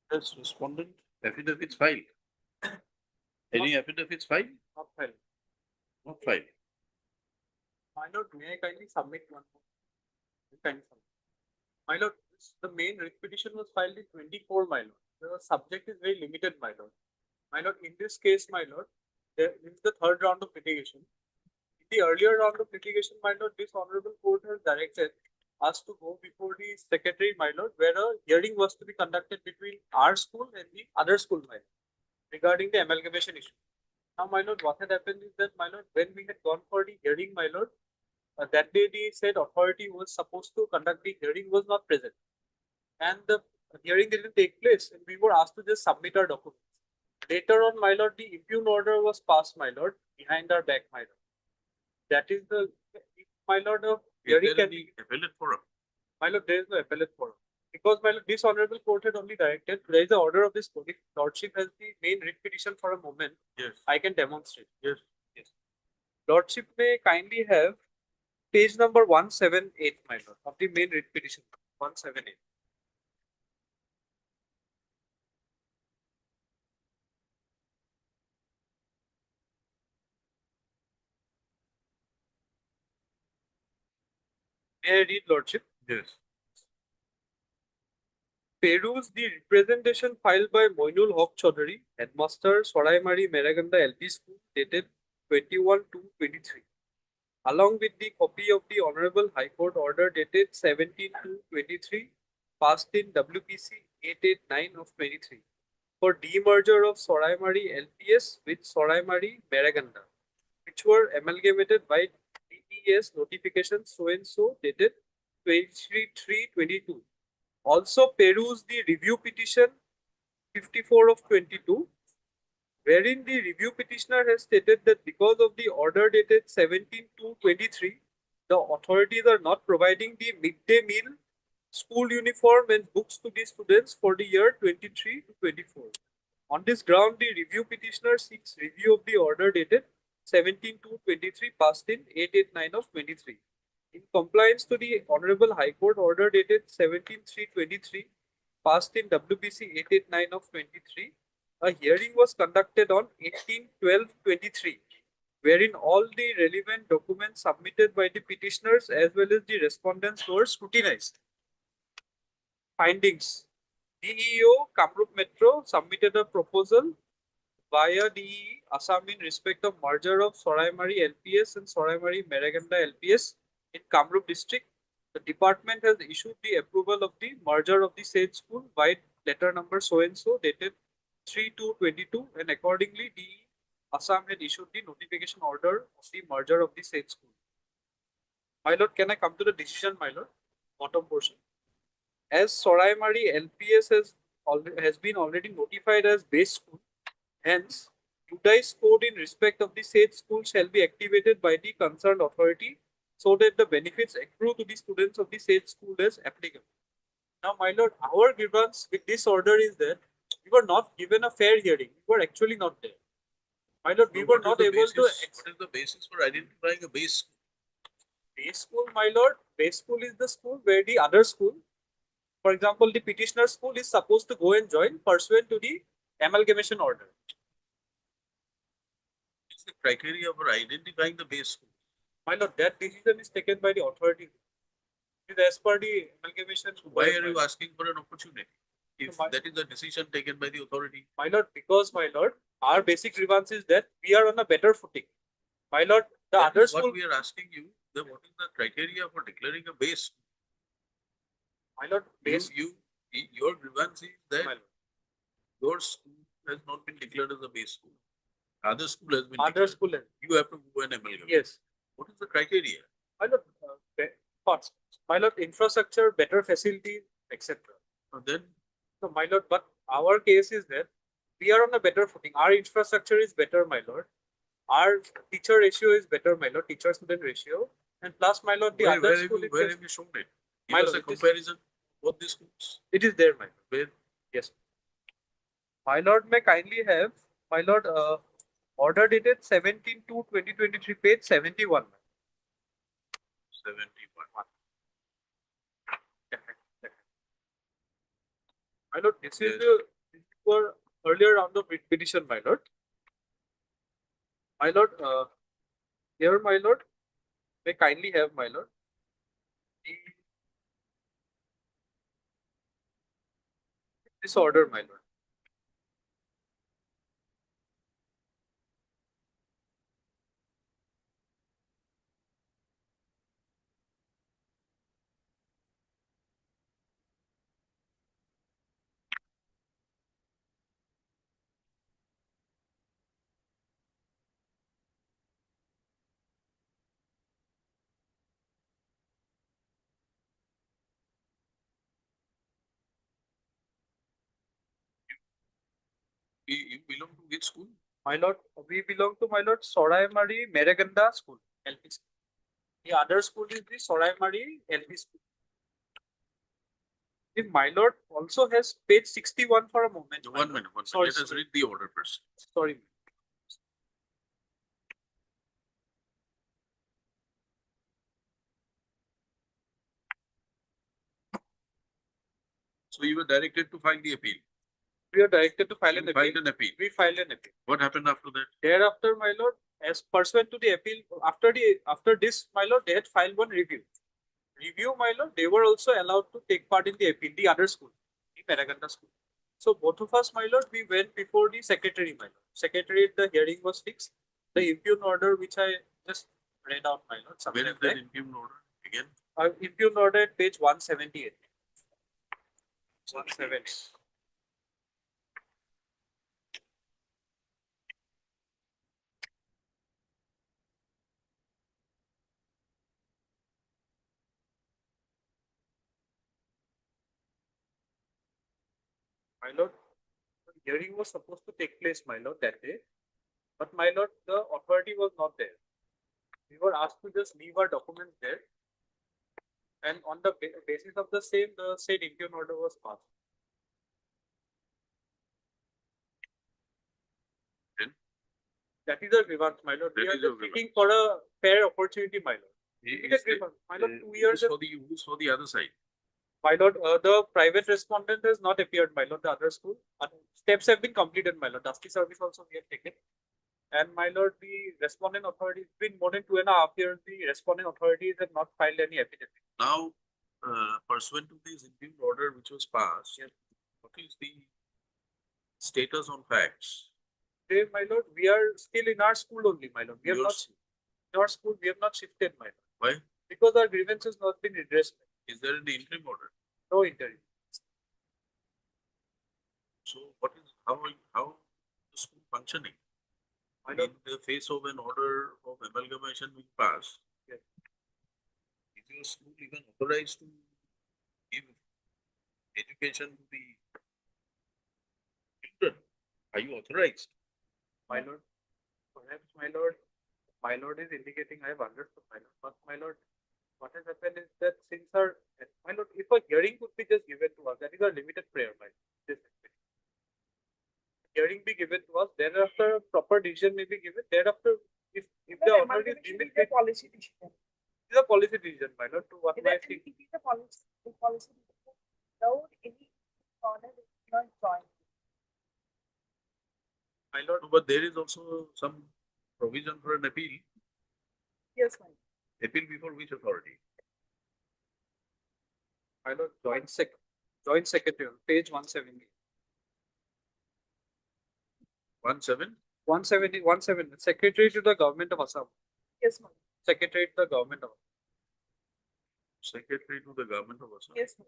Yes, respondent, affidavits filed. Any affidavits filed? Not filed. Not filed. My lord, may I kindly submit one more? Kindly submit. My lord, the main writ petition was filed in 24, my lord. The subject is very limited, my lord. My lord, in this case, my lord, there is the third round of litigation. In the earlier round of litigation, my lord, this honorable court has directed us to go before the secretary, my lord, where a hearing was to be conducted between our school and the other school, my lord, regarding the amalgamation issue. Now, my lord, what had happened is that, my lord, when we had gone for the hearing, my lord, that day the said authority was supposed to conduct the hearing was not present. And the hearing didn't take place, and we were asked to just submit our documents. Later on, my lord, the impugn order was passed, my lord, behind our back, my lord. That is the, my lord, of hearing can be appellate forum. My lord, there is no appellate forum. Because, my lord, this honorable court had only directed, there is an order of this court. If lordship has the main writ petition for a moment, Yes. I can demonstrate. Yes. Yes. Lordship may kindly have page number 178, my lord, of the main writ petition. 178. May I read, lordship? Yes. Peruse the representation filed by Moinul Haq Chaudhary, headmaster, Soraimari Meraganda LP School, dated 21/2/23, along with the copy of the Honorable High Court order dated 17/2/23, passed in WPC 889 of 23, for demerger of Soraimari LPS with Soraimari Meraganda, which were amalgamated by DES notification so and so dated 23/3/22. Also peruse the review petition 54 of 22, wherein the review petitioner has stated that because of the order dated 17/2/23, the authorities are not providing the midday meal, school uniform and books to the students for the year 23 to 24. On this ground, the review petitioner seeks review of the order dated 17/2/23 passed in 889 of 23. In compliance to the Honorable High Court order dated 17/3/23 passed in WBC 889 of 23, a hearing was conducted on 18/12/23, wherein all the relevant documents submitted by the petitioners as well as the respondents were scrutinized. Findings. DEO Kamrup Metro submitted a proposal via DE Assam in respect of merger of Soraimari LPS and Soraimari Meraganda LPS in Kamrup district. The department has issued the approval of the merger of the said school by letter number so and so dated 3/2/22, and accordingly DE Assam had issued the notification order of the merger of the said school. My lord, can I come to the decision, my lord? Bottom portion. As Soraimari LPS has been already notified as base school, hence, UDICE code in respect of the said school shall be activated by the concerned authority so that the benefits accrue to the students of the said school as applicable. Now, my lord, our grievance with this order is that we were not given a fair hearing. We were actually not there. My lord, we were not able to. What is the basis for identifying a base school? Base school, my lord, base school is the school where the other school, for example, the petitioner school is supposed to go and join pursuant to the amalgamation order. It's the criteria for identifying the base school. My lord, that decision is taken by the authority. It is as per the amalgamation. Why are you asking for an opportunity? If that is a decision taken by the authority. My lord, because, my lord, our basic grievance is that we are on a better footing. My lord, the That other is school. what we are asking you, what is the criteria for declaring a base school? My lord, base. Your grievance is that My lord. your school has not been declared as a base school. Other school has been Other declared. school. You have to go and amalgamate. Yes. What is the criteria? My lord, thoughts. My lord, infrastructure, better facilities, etc. Then, So, my lord, but our case is that we are on a better footing. Our infrastructure is better, my lord. Our teacher ratio is better, my lord. Teacher-student ratio, and plus, my lord, the where other have school. where have you shown it? My Give us lord, a comparison. Both these schools. It is there, my lord. Where? Yes. My lord, may kindly have, my lord, order dated 17/2/2023, page 71. 71. My lord, this is Yes. the for earlier round of writ petition, my lord. My lord, here, my lord, May kindly have, my lord, this order, my lord. You belong to which school? My lord, we belong to, my lord, Soraimari Meraganda School, LP school. The other school is the Soraimari LP school. If my lord also has page 61 for a moment. my One lord. minute, Sorry, let us sorry. read the order first. Sorry. So you were directed to file the appeal. We are directed to file You an appeal. filed an appeal. We filed an appeal. What happened after that? Thereafter, my lord, as pursuant to the appeal, after this, my lord, they had filed one review. Review, my lord, they were also allowed to take part in the appeal, the other school, the Paraganda school. So both of us, my lord, we went before the secretary, my lord. Secretary, the hearing was fixed. The impugned order, which I just read out, my lord. Where is that impugned order again? Impugned order at page 178. 178. My lord, the hearing was supposed to take place, my lord, that day. But my lord, the authority was not there. We were asked to just leave our documents there. And on the basis of the same, the said impugned order was passed. Then? That is a grievance, my lord. We That are is your just seeking for a fair opportunity, my lord. It is Is a grievance. My lord, 2 who's years. who's for the other side? My lord, the private respondent has not appeared, my lord, the other school. Steps have been completed, my lord. Dusty service also we have taken. And my lord, the respondent authority, it's been more than 2.5 years, the respondent authorities have not filed any affidavit. Now, pursuant to this impugned order which was passed, what is the status on facts? Today, my lord, we are still in our school only, my lord. We have Yours? not in our school, we have not shifted, my lord. Why? Because our grievance has not been redressed. Is there any interim order? No interim. So what is how the school functioning? My In lord, the face of an order of amalgamation being passed, Yes. is your school even authorized to give education to the children? Are you authorized? my lord, perhaps my lord is indicating I have understood, my lord. But my lord, what has happened is that since my lord, if a hearing could be just given to us, that is our limited prayer, my lord. This hearing be given to us, thereafter a proper decision may be given. Thereafter, if the authorities deem it fit, policy decision. it is a policy decision, my lord, to what my It is a policy decision. Without any order, it is not joined. my lord, No, but there is also some provision for an appeal. Yes, ma'am. Appeal before which authority? my lord, joint secretary, page 170. 170, secretary to the government of Assam. Yes, ma'am. Secretary to the government of Secretary to the government of Assam. Yes, ma'am.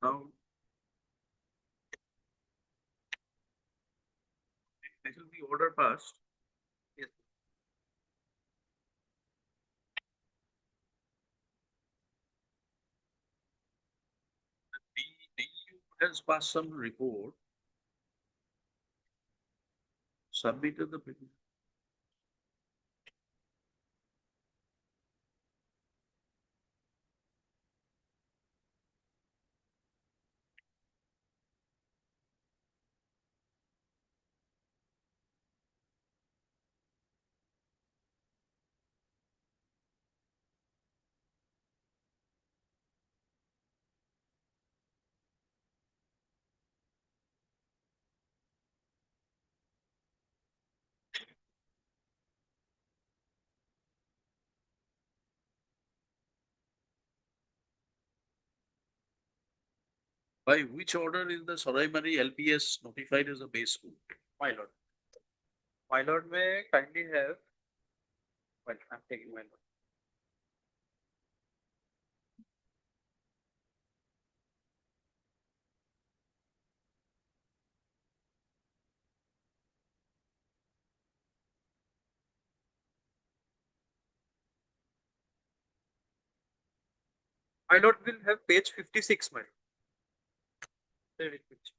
Now, this is the order passed. Yes. The DU has passed some report, submitted the petition. By which order is the Soraimari LPS notified as a base school? My lord. My lord, may I kindly have. Well, I'm taking my lord. My lord will have page 56, my lord. There it is.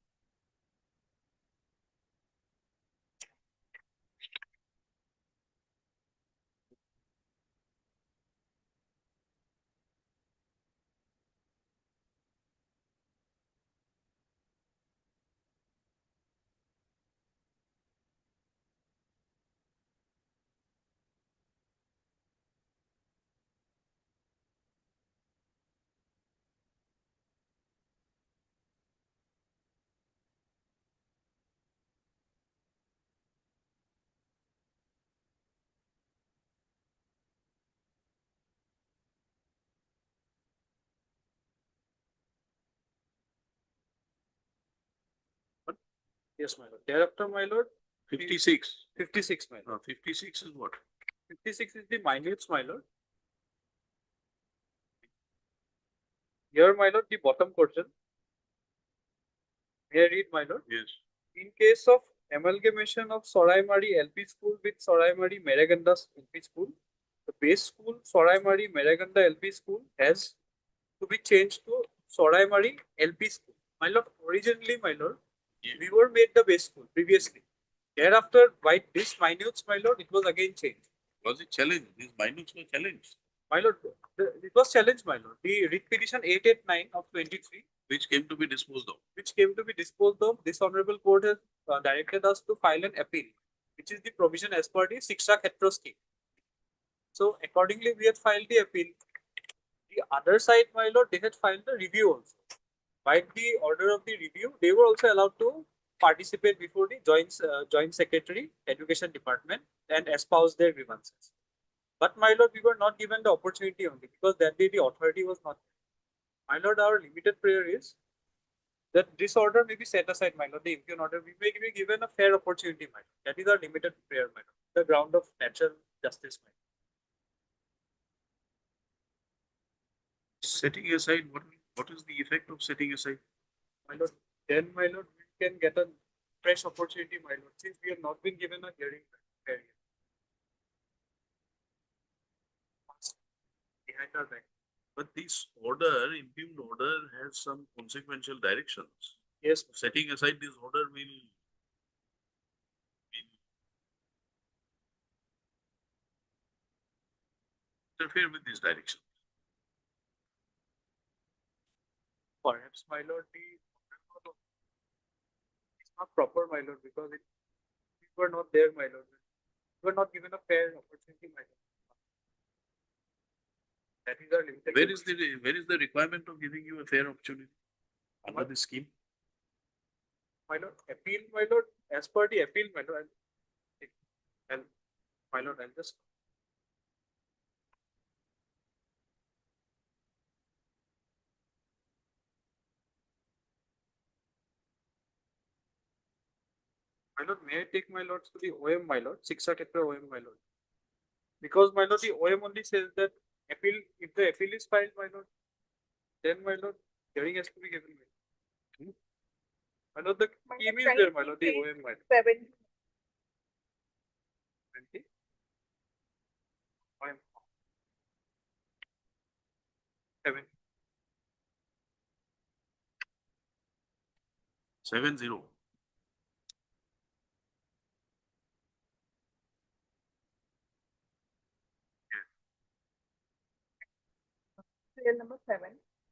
Yes, my lord. Thereafter, my lord, 56. 56, my lord. 56 is what? 56 is the minutes, my lord. Here, my lord, the bottom portion. May I read, my lord? Yes. In case of amalgamation of Soraimari LP School with Soraimari Meraganda LP School, the base school Soraimari Meraganda LP School has to be changed to Soraimari LP School. My lord, originally, my lord, we were made the base school previously. Thereafter, by this minutes, my lord, it was again changed. Was it challenged? These minutes were challenged. My lord, it was challenged, my lord. The writ petition 889 of 23, Which came to be disposed of. this honorable court has directed us to file an appeal, which is the provision as per the Shiksha Khetra scheme. So accordingly, we had filed the appeal. The other side, my lord, they had filed the review also. By the order of the review, they were also allowed to participate before the joint secretary, education department, and espouse their grievances. But my lord, we were not given the opportunity only because that day the authority was not there. My lord, our limited prayer is that this order may be set aside, my lord, the impugn order. We may be given a fair opportunity, my lord. That is our limited prayer, my lord. The ground of natural justice, my lord. Setting aside, what is the effect of setting aside? My lord, then, my lord, we can get a fresh opportunity, my lord, since we have not been given a hearing period. Behind our back. But this order, impugned order, has some consequential directions. Yes, Setting aside this order will interfere with this direction. perhaps, my lord, it's not proper, my lord, because we were not there, my lord. We were not given a fair opportunity, my lord. That is our limited. Where is the requirement of giving you a fair opportunity under this scheme? My lord, appeal, my lord, as per the appeal, my lord, and my lord, I'll just. My lord, may I take my lords to the OM, my lord, Shiksha Khetra OM, my lord? Because, my lord, the OM only says that appeal, if the appeal is filed, my lord, then, my lord, hearing has to be given. My lord, the scheme is there, my lord, the OM, my lord. 7. 20. OM. 7. 7-0. Serial number 7.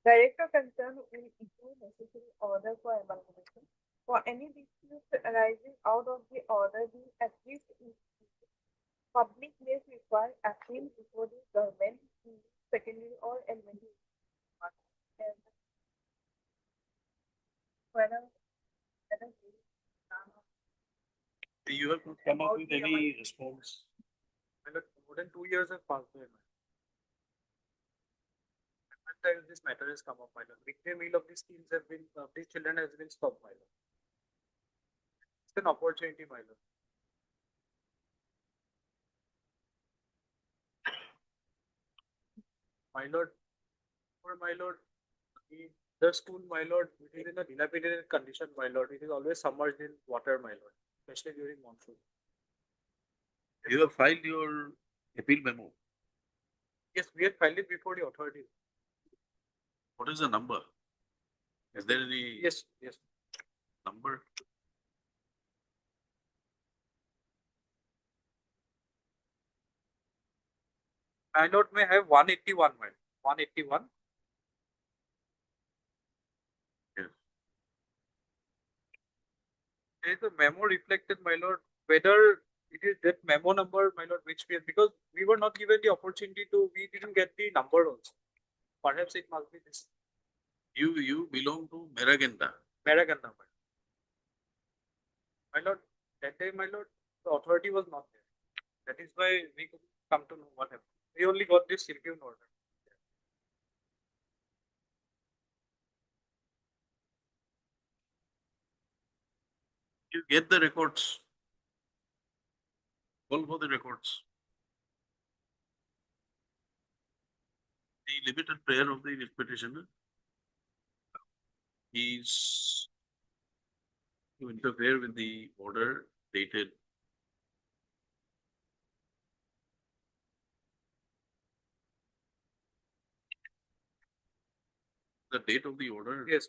Director concerned will issue necessary order for amalgamation. For any dispute arising out of the order being achieved in public may require appeal before the government, secondary or elementary. And whether You have not come up with any response. My lord, more than 2 years have passed by, my lord. At times this matter has come up, my lord. Midday meal of these schemes have been, these children has been stopped, my lord. It's an opportunity, my lord. My lord, for my lord, the school, my lord, it is in a dilapidated condition, my lord. It is always submerged in water, my lord, especially during monsoon. You have filed your appeal memo. Yes, we had filed it before the authorities. What is the number? Is there any Yes, yes. number? My lord may have 181, my lord. 181. Yes. There is a memo reflected, my lord, whether it is that memo number, my lord, which we have, because we were not given the opportunity to, we didn't get the number also. Perhaps it must be this You belong to Meragenda. Maraganda, my lord. My lord, that day, my lord, the authority was not there. That is why we could come to know what happened. We only got this review order. You get the records. All for the records. The limited prayer of the petitioner is to interfere with the order dated the date of the order. Yes.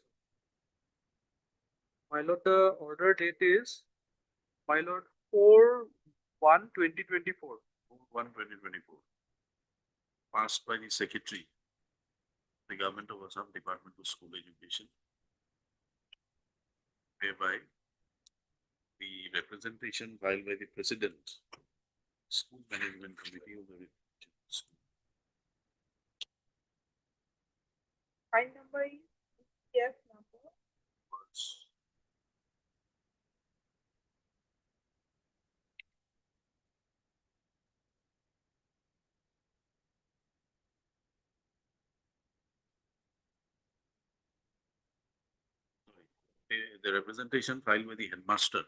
My lord, the order date is, my lord, 4/1/2024. 1/2024. Passed by the Secretary, the Government of Assam Department of School Education, whereby the representation filed by the President, School Management Committee of the school. File number is yes number Was the representation filed by the headmaster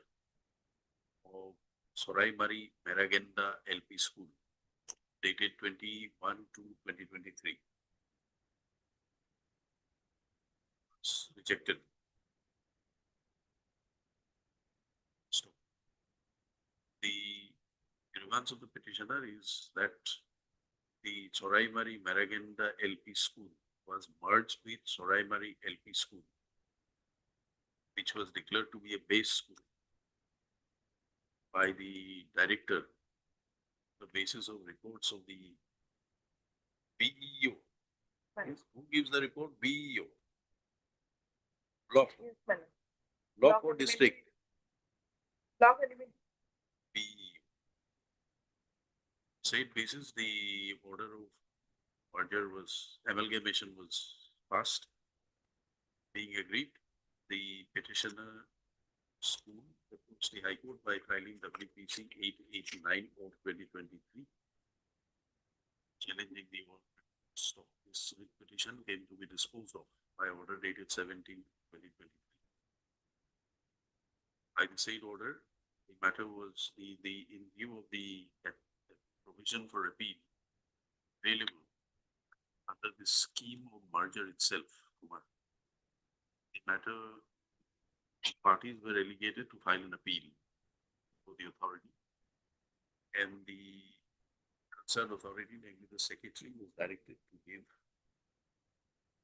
of Soraimari Meragenda LP School, dated 21/2/2023. Was rejected. So the grievance of the petitioner is that the Soraimari Meragenda LP School was merged with Soraimari LP School, which was declared to be a base school by the director, the basis of reports of the BEO. Fine. Who gives the report? BEO. Block, yes, my lord. block or Elementary- district? Block elementary. BEO. Said basis, the order of merger was, amalgamation was passed. Being agreed, the petitioner school approached the High Court by filing WPC 889 of 2023, challenging the order. So this petition came to be disposed of by order dated 17/2023. By the said order, the matter was in view of the provision for appeal available under the scheme of merger itself, Kumar. The matter, parties were relegated to file an appeal for the authority, and the concerned authority, namely the secretary, was directed to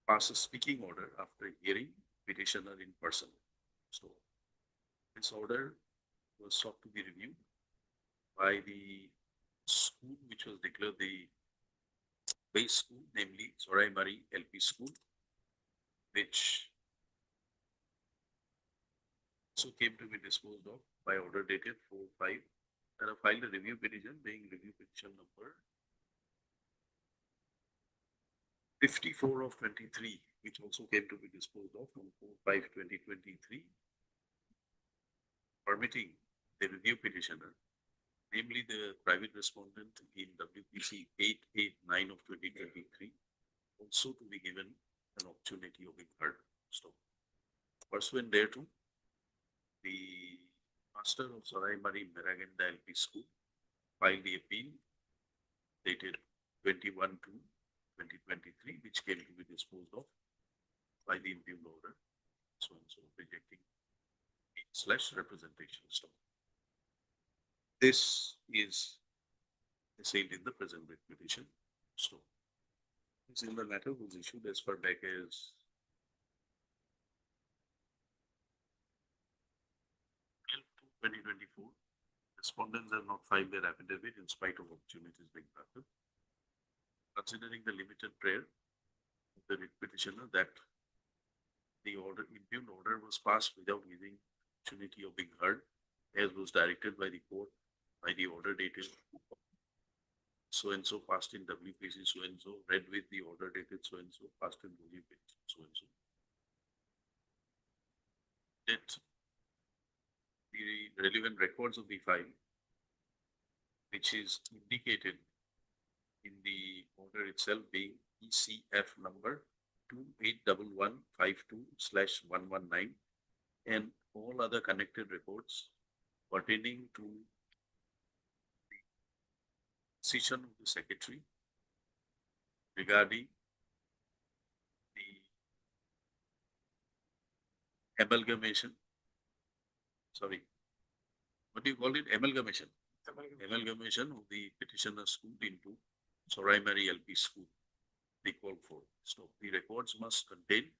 pass a speaking order after hearing petitioner in person. So this order was sought to be reviewed by the school which was declared the base school, namely Soraimari LP School, which also came to be disposed of by order dated 4/5, and I filed a review petition being review petition number 54 of 23, which also came to be disposed of on 4/5/2023, permitting the review petitioner, namely the private respondent in WPC 889 of 2023, also to be given Pursuant thereto, the master of Saraimari Meragenda LP School filed the appeal dated 21/2/2023, which came to be disposed of by the impugned order, so and so rejecting / representation stop. This is assailed in the present writ petition. So, this is the matter was issued as far back as 2024. Respondents have not filed their affidavit in spite of opportunities being granted. Considering the limited prayer of the writ petitioner that the impugned order was passed without giving opportunity of being heard, as was directed by the court by the order dated so and so, passed in WPC so and so, read with the order dated so and so, passed in WPC so and so. That the relevant records of the file, which is indicated in the order itself, being ECF number 281152/119, and all other connected reports pertaining to the decision of the secretary regarding the amalgamation. Sorry, what do you call it? Amalgamation. Amalgamation of the petitioner school into Saraimari LP School, they call for. So the records must contain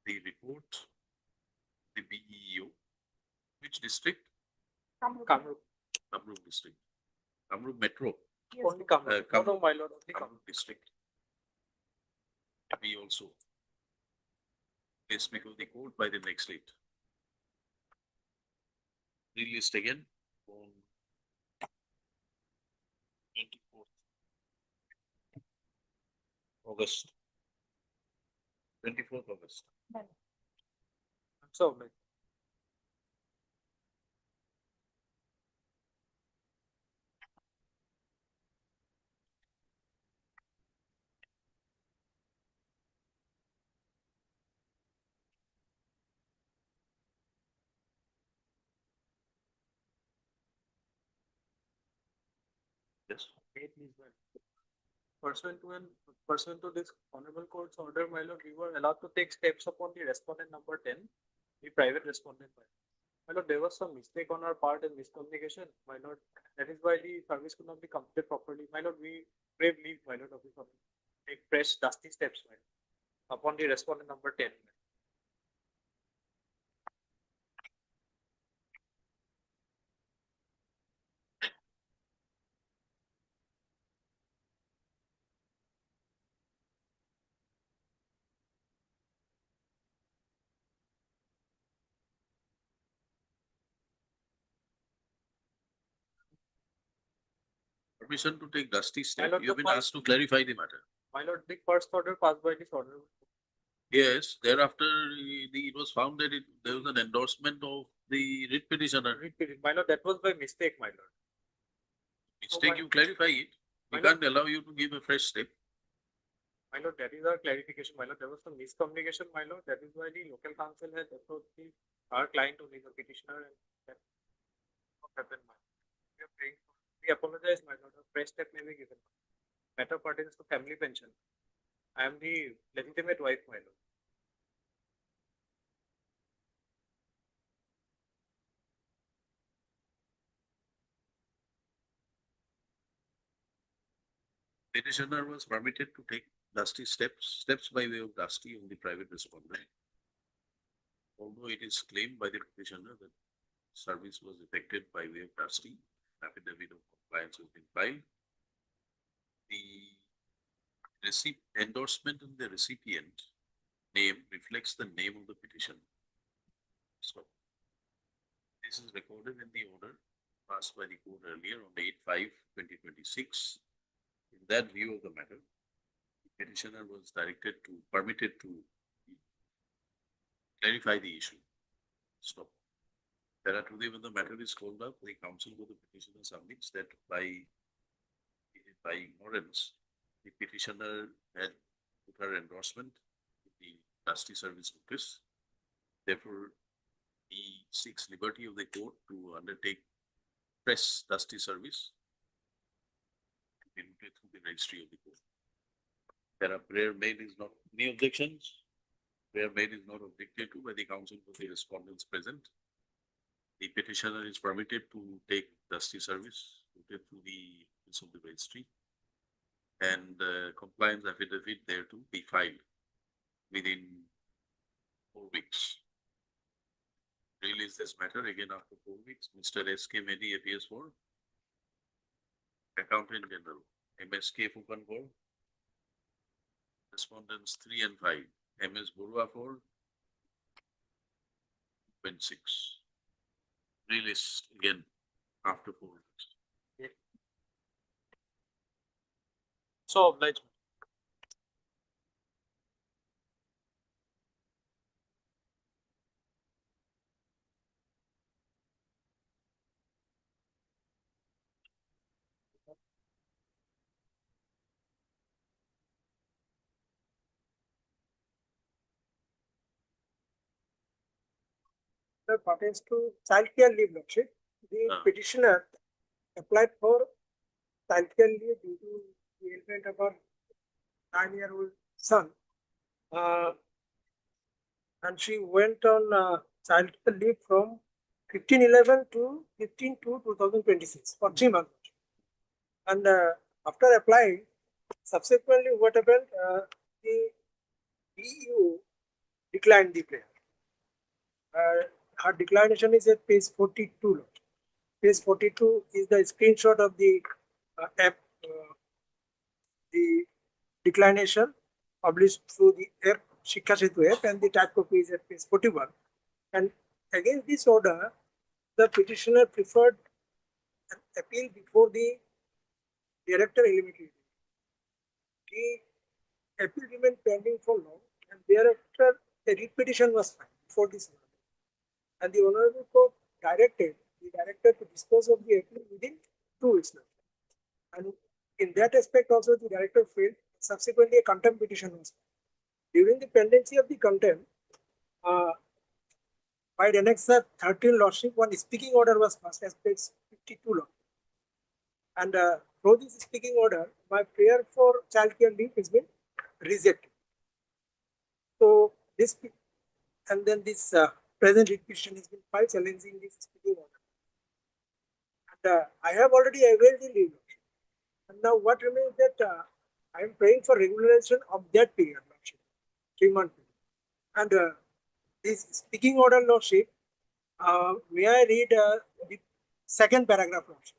the report, the BEO, which district? Kamrup. Kamrup district. Kamrup Metro. Only Kamrup. No, my lord, only Kamrup district. We also placed before the court by the next date. Released again on 24th August. 24th August. So, like, Yes. Pursuant to this honorable court's order, my lord, we were allowed to take steps upon the respondent number 10, the private respondent. My lord, there was some mistake on our part and miscommunication, my lord. That is why the service could not be completed properly. My lord, we crave leave, my lord, of the office, take fresh dusty steps, my lord, upon the respondent number 10. Permission to take dusty step. lord, You have the been first- asked to clarify the matter. My lord, the first order passed by this order. Yes, thereafter, it was found that there was an endorsement of the writ petitioner. My lord, that was by mistake, my lord. Mistake, you clarify it. We My can't allow you to give a fresh step. My lord, that is our clarification, my lord. There was some miscommunication, my lord. That is why the local council has approached our client only, the petitioner, and that not happened, my lord. We are praying. We apologize, my lord. A fresh step may be given. Matter pertains to family pension. I am the legitimate wife, my lord. Petitioner was permitted to take dusty steps by way of dusty on the private respondent. Although it is claimed by the petitioner that service was effected by way of dusty, affidavit of compliance has been filed. The endorsement in the recipient name reflects the name of the petition. So this is recorded in the order passed by the court earlier on 8/5/2026. In that view of the matter, the petitioner was permitted to clarify the issue. Stop. Today, when the matter is called up, the counsel for the petitioner submits that by ignorance, the petitioner had put her endorsement in the dusty service notice, Therefore, he seeks liberty of the court to undertake press dusty service through the registry of the court. Prayer made is not, any objections? Prayer made is not objected to by the counsel for the respondents present. The petitioner is permitted to take dusty service through the office of the registry, and compliance affidavit there to be filed within 4 weeks. Release this matter again after 4 weeks. Mr. S.K. Mehdi appears for Accountant General. M.S.K. Fukan for respondents 3 and 5. M.S. Borua for 26. Release again after 4 weeks. So obliged. That pertains to child care leave, Lordship. The petitioner applied for child care leave due to the ailment of her 9-year-old son. And she went on child care leave from 15/11 to 15/2/2026 for 3 months. And after applying, subsequently what happened, the EU declined the prayer. Her declination is at page 42. Page 42 is the screenshot of the app, the declination published through the app, Shiksha Setu app, and the type copy is at page 41. And against this order, the petitioner preferred an appeal before the director eliminated. The appeal remained pending for long, and thereafter a repetition was filed before this order. And the Honorable Court directed the director to dispose of the appeal within 2 weeks. And in that aspect also the director failed. Subsequently, a contempt petition was filed. During the pendency of the contempt, by Annexure 13 Lordship, one speaking order was passed as page 52 Lordship. And through this speaking order, my prayer for child care leave has been rejected. So this, and then this present petition has been filed challenging this speaking order. And I have already availed the leave. And now what remains that I am praying for regularization of that period, Lordship, 3-month period. And this speaking order, Lordship, may I read the second paragraph, Lordship?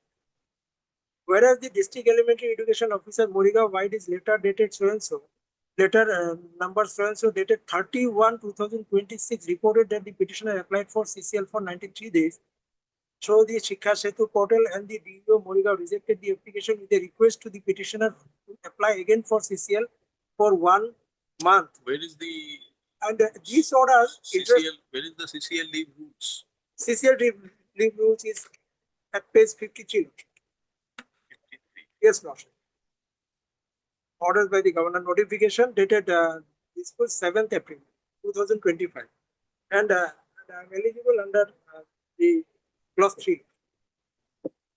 Whereas the district elementary education officer Morigaon White is letter dated so and so, letter number so and so dated 31/2026 reported that the petitioner applied for CCL for 93 days. So the Shiksha Setu portal and the DEO Morigaon rejected the application with a request to the petitioner to apply again for CCL for 1 month. Where is the And these orders, CCL? Where is the CCL leave rules? CCL leave rules is at page 53. 53. Yes, Lordship. Orders by the governor, notification dated this was 7th April 2025. And I am eligible under the clause 3.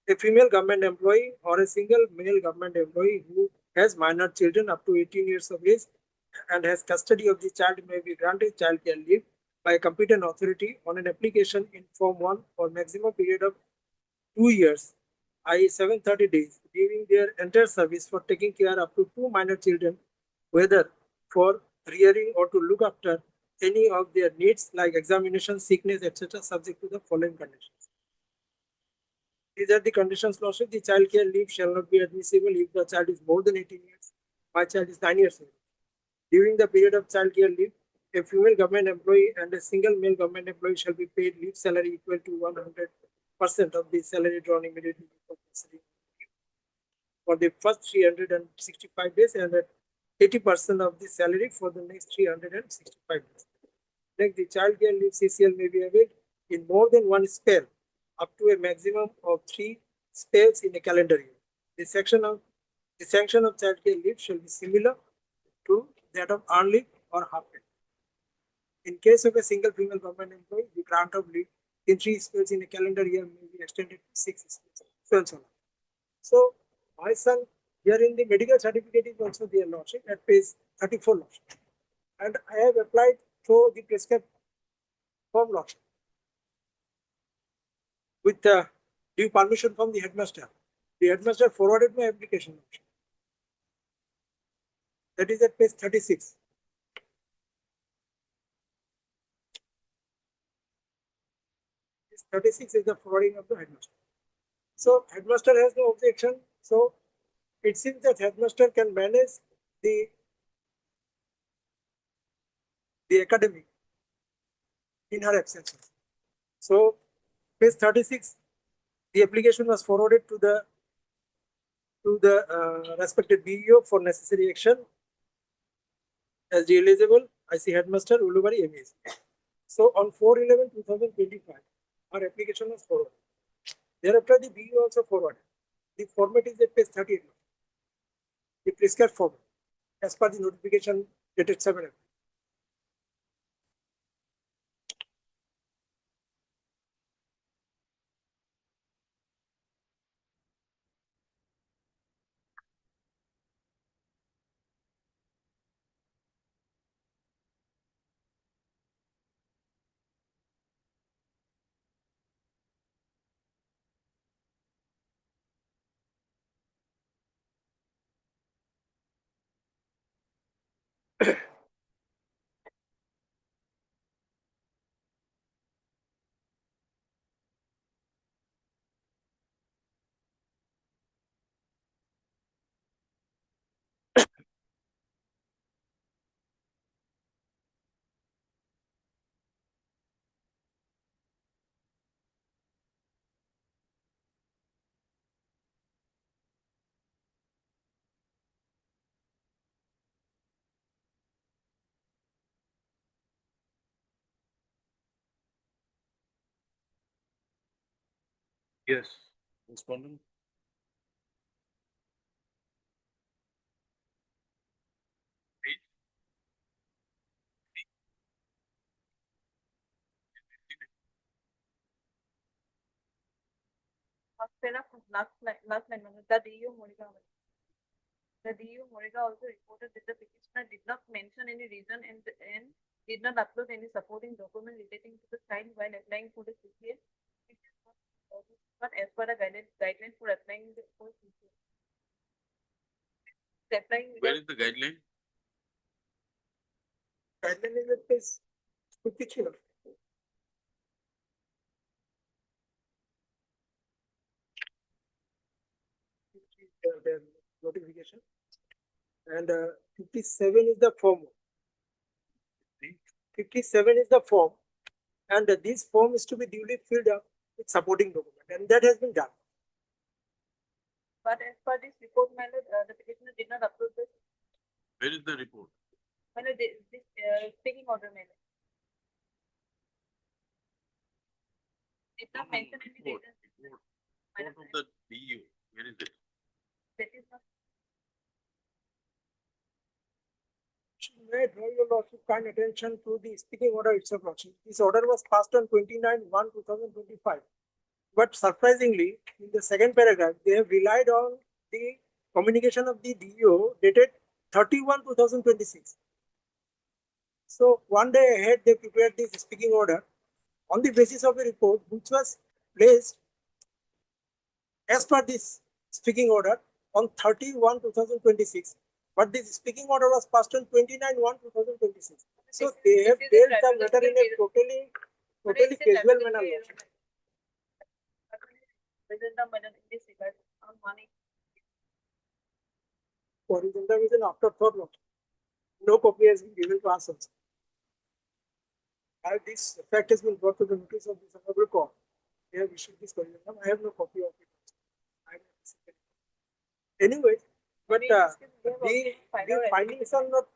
A female government employee or a single male government employee who has minor children up to 18 years of age and has custody of the child may be granted child care leave by a competent authority on an application in Form 1 for maximum period of 2 years, i.e. 730 days, during their entire service for taking care up to 2 minor children, whether for rearing or to look after any of their needs like examination, sickness, etc., subject to the following conditions. These are the conditions, Lordship. The child care leave shall not be admissible if the child is more than 18 years. My child is 9 years old. During the period of child care leave, a female government employee and a single male government employee shall be paid leave salary equal to 100% of the salary drawn immediately before considering for the first 365 days and at 80% of the salary for the next 365 days. Next, the child care leave CCL may be availed in more than one spell, up to a maximum of 3 spells in a calendar year. The sanction of child care leave shall be similar to that of earned leave or half pay. In case of a single female government employee, the grant of leave in 3 spells in a calendar year may be extended to 6 spells. So my son here in the medical certificate is also their lordship at page 34 lordship. And I have applied for the prescribed form lordship with due permission from the headmaster. The headmaster forwarded my application lordship. That is at page 36. This 36 is the forwarding of the headmaster. So headmaster has no objection. So it seems that headmaster can manage the academy in her absence. So page 36, the application was forwarded to the respected BEO for necessary action as eligible. I see headmaster Ulubari MES. So on 4/11/2025, our application was forwarded. Thereafter, the BEO also forwarded. The format is at page 38. The prescribed format as per the notification dated 7 April. Yes. Respondent. Last line, the DU Moriga. The DU Moriga also reported that the petitioner did not mention any reason and did not upload any supporting document relating to the crime while applying for the CCA. But as per the guideline for applying for CCA. Where is the guideline? Guideline is at page 53. The notification. And 57 is the form. 57 is the form. And this form is to be duly filled up with supporting document. And that has been done. But as per this report, my lord, the petitioner did not upload this. Where is the report? My lord, this speaking order, my lord. Did not mention any Report. reason. Report of the BU. Where is it? That is not. May I draw your lordship kind attention to the speaking order itself, lordship. This order was passed on 29/1/2025. But surprisingly, in the second paragraph, they have relied on the communication of the DEO dated 31/2026. So one day ahead, they prepared this speaking order on the basis of a report which was placed as per this speaking order on 31/2026. But this speaking order was passed on 29/1/2026. So they have dealt the matter in a totally casual manner. Horizontal is an afterthought. No copy has been given to us also. As this fact has been brought to the notice of this honorable court, they have issued this corrigendum. I have no copy of it. I have not seen it. Anyway, but the findings are not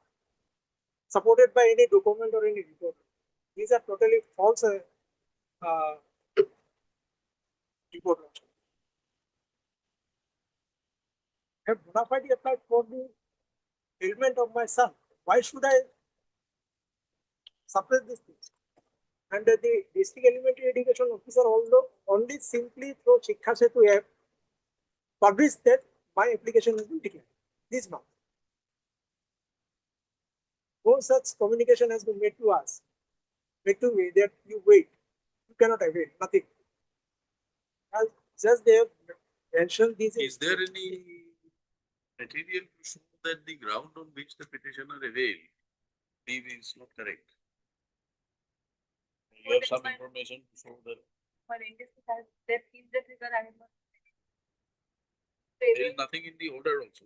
supported by any document or any report. These are totally false report. I have bona fide applied for the ailment of my son. Why should I suppress these things. And the district elementary education officer although only simply through Shiksha Setu app published that my application has been declined. This month. No such communication has been made to us. Made to me that you wait. You cannot avail. Nothing. As just they have mentioned this. Is there any material to show that the ground on which the petitioner availed leave is not correct? You have some information to show that For industry has that in that regard I have not. there is nothing in the order also.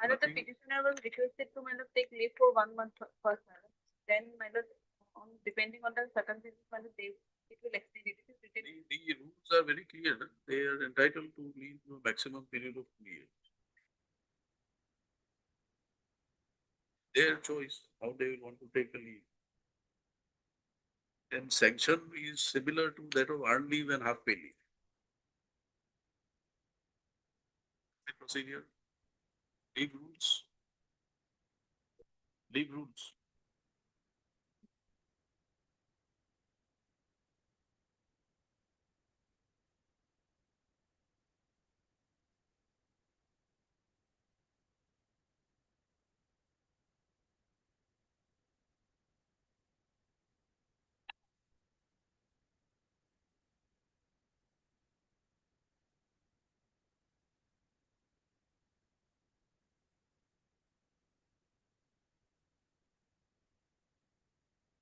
And the petitioner was requested to take leave for 1 month first, madam. Then, on depending on the circumstances, it will extend it. It is written. The rules are very clear. They are entitled to leave a maximum period of 2 years. Their choice, how they will want to take the leave. And sanction is similar to that of earned leave and half pay leave. The procedure, leave rules. Leave rules.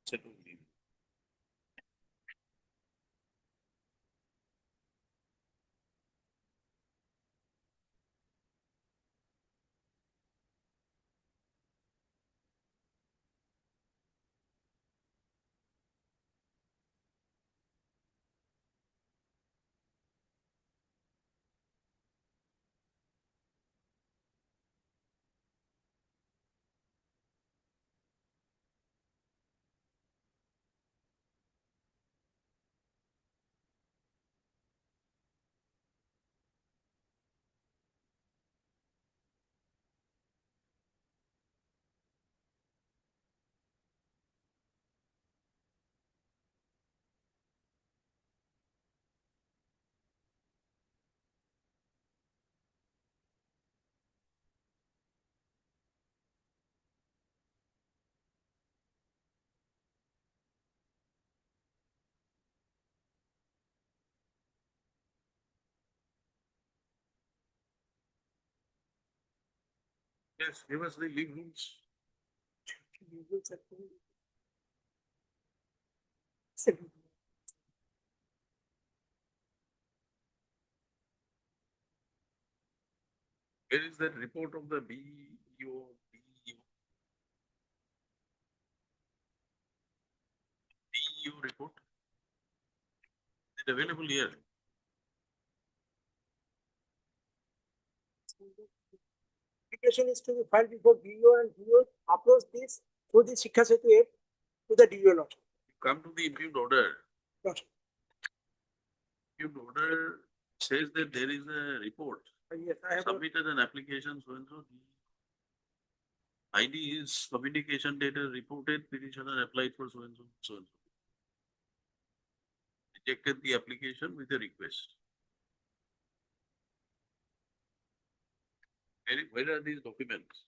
Set of leave. Yes, give us the leave rules. Where is that report of the BEO? BEO report? Is it available here? Application is to be filed before DO and DO uploads this through the Shiksha Setu app to the DO lot. Come to the impugned order. Lot. Impugned order says that there is a report. Yes, I have. Submitted an application, so and so. The ID is communication data reported, petitioner applied for so and so, so and so. Rejected the application with a request. Where are these documents?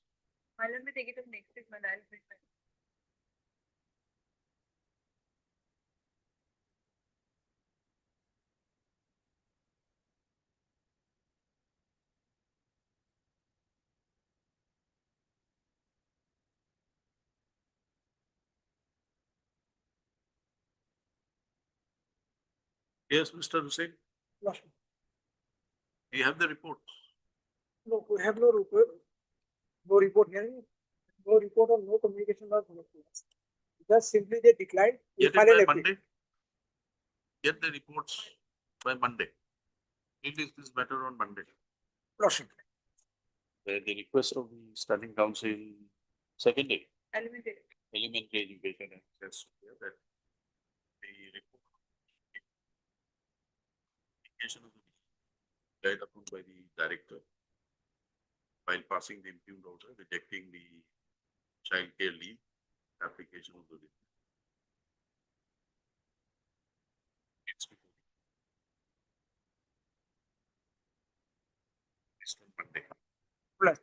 I'll let me take it up next week, but I'll bring back. Yes, Mr. Hussain, Lot. you have the report. No, we have no report. No report here. No report or no communication was made to us. Just simply they declined. We Get file it an by appeal. Monday. Get the reports by Monday. Release this matter on Monday. Lot. The request of the standing council, secondary, Elementary. elementary education, and just that the report application of the guide approved by the director while passing the impugned order rejecting the child care leave application of the it's before this Monday. Right.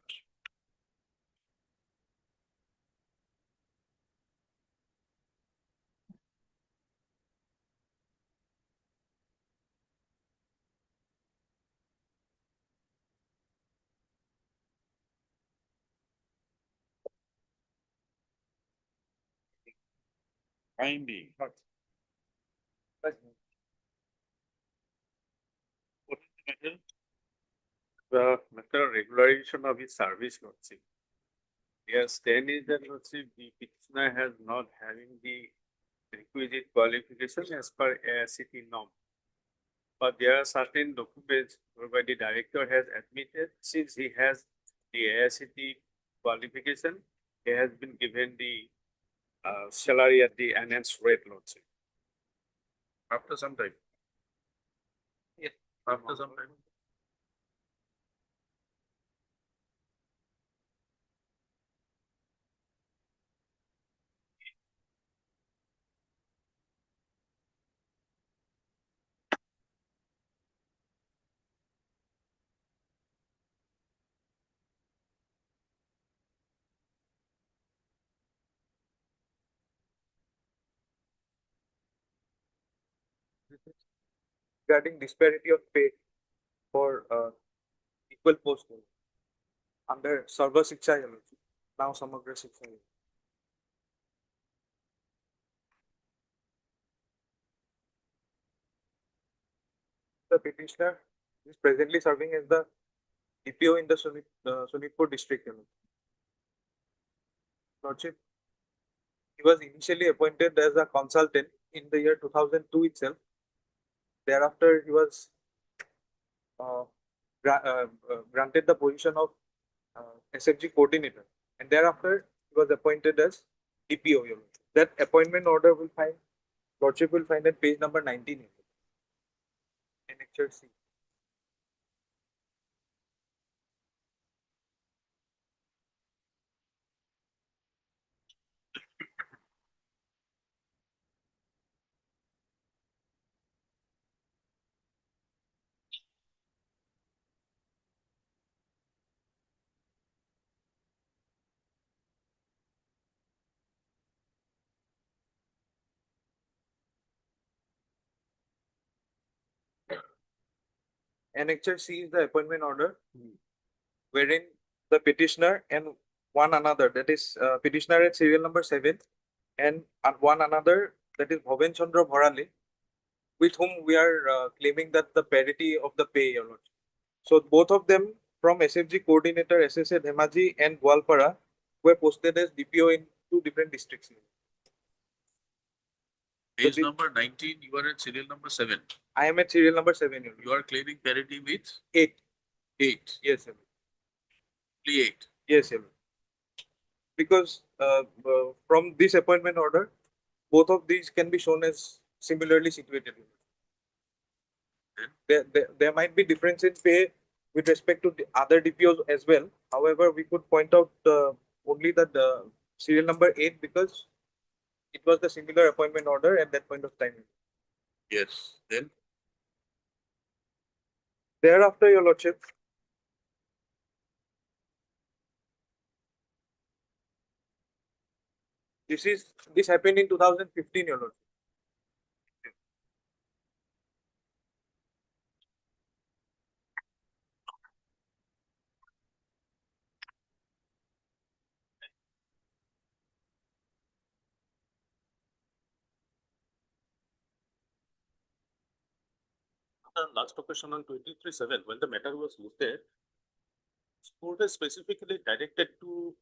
Finding. What is the matter? The matter of regularization of his service, Lordship. Yes, then is that Lordship, the petitioner has not having the requisite qualification as per AICT norm. But there are certain documents whereby the director has admitted, since he has the AICT qualification, he has been given the salary at the enhanced rate, Lordship. After some time. Yes. After some time. Regarding disparity of pay for equal post under Sarva Shiksha Yoजना, now Samagra Shiksha Yojana. The petitioner is presently serving as the DPO in the Sonitpur district. Lordship, he was initially appointed as a consultant in the year 2002 itself. Thereafter, he was granted the position of SFG coordinator, and thereafter he was appointed as DPO. That appointment order will find Lordship will find at page number 19. Annexure C. Annexure C is the appointment order, wherein the petitioner and one another, that is petitioner at serial number 7, and one another, that is Bhaven Chandra Bharale, with whom we are claiming that the parity of the pay. So both of them from SFG coordinator SSA Dhemaji and Gwalpara were posted as DPO in 2 different districts. Page number 19, you are at serial number 7. I am at serial number 7. You are claiming parity with 8. 8. Yes, sir. Only 8. Yes, sir. Because from this appointment order, both of these can be shown as similarly situated. There might be difference in pay with respect to the other DPOs as well. However, we could point out only that the serial number 8 because it was the similar appointment order at that point of time. Yes. Then Thereafter, Your Lordship, this happened in 2015, Your Lordship. The last occasion on 23/7, when the matter was lifted, court has specifically directed to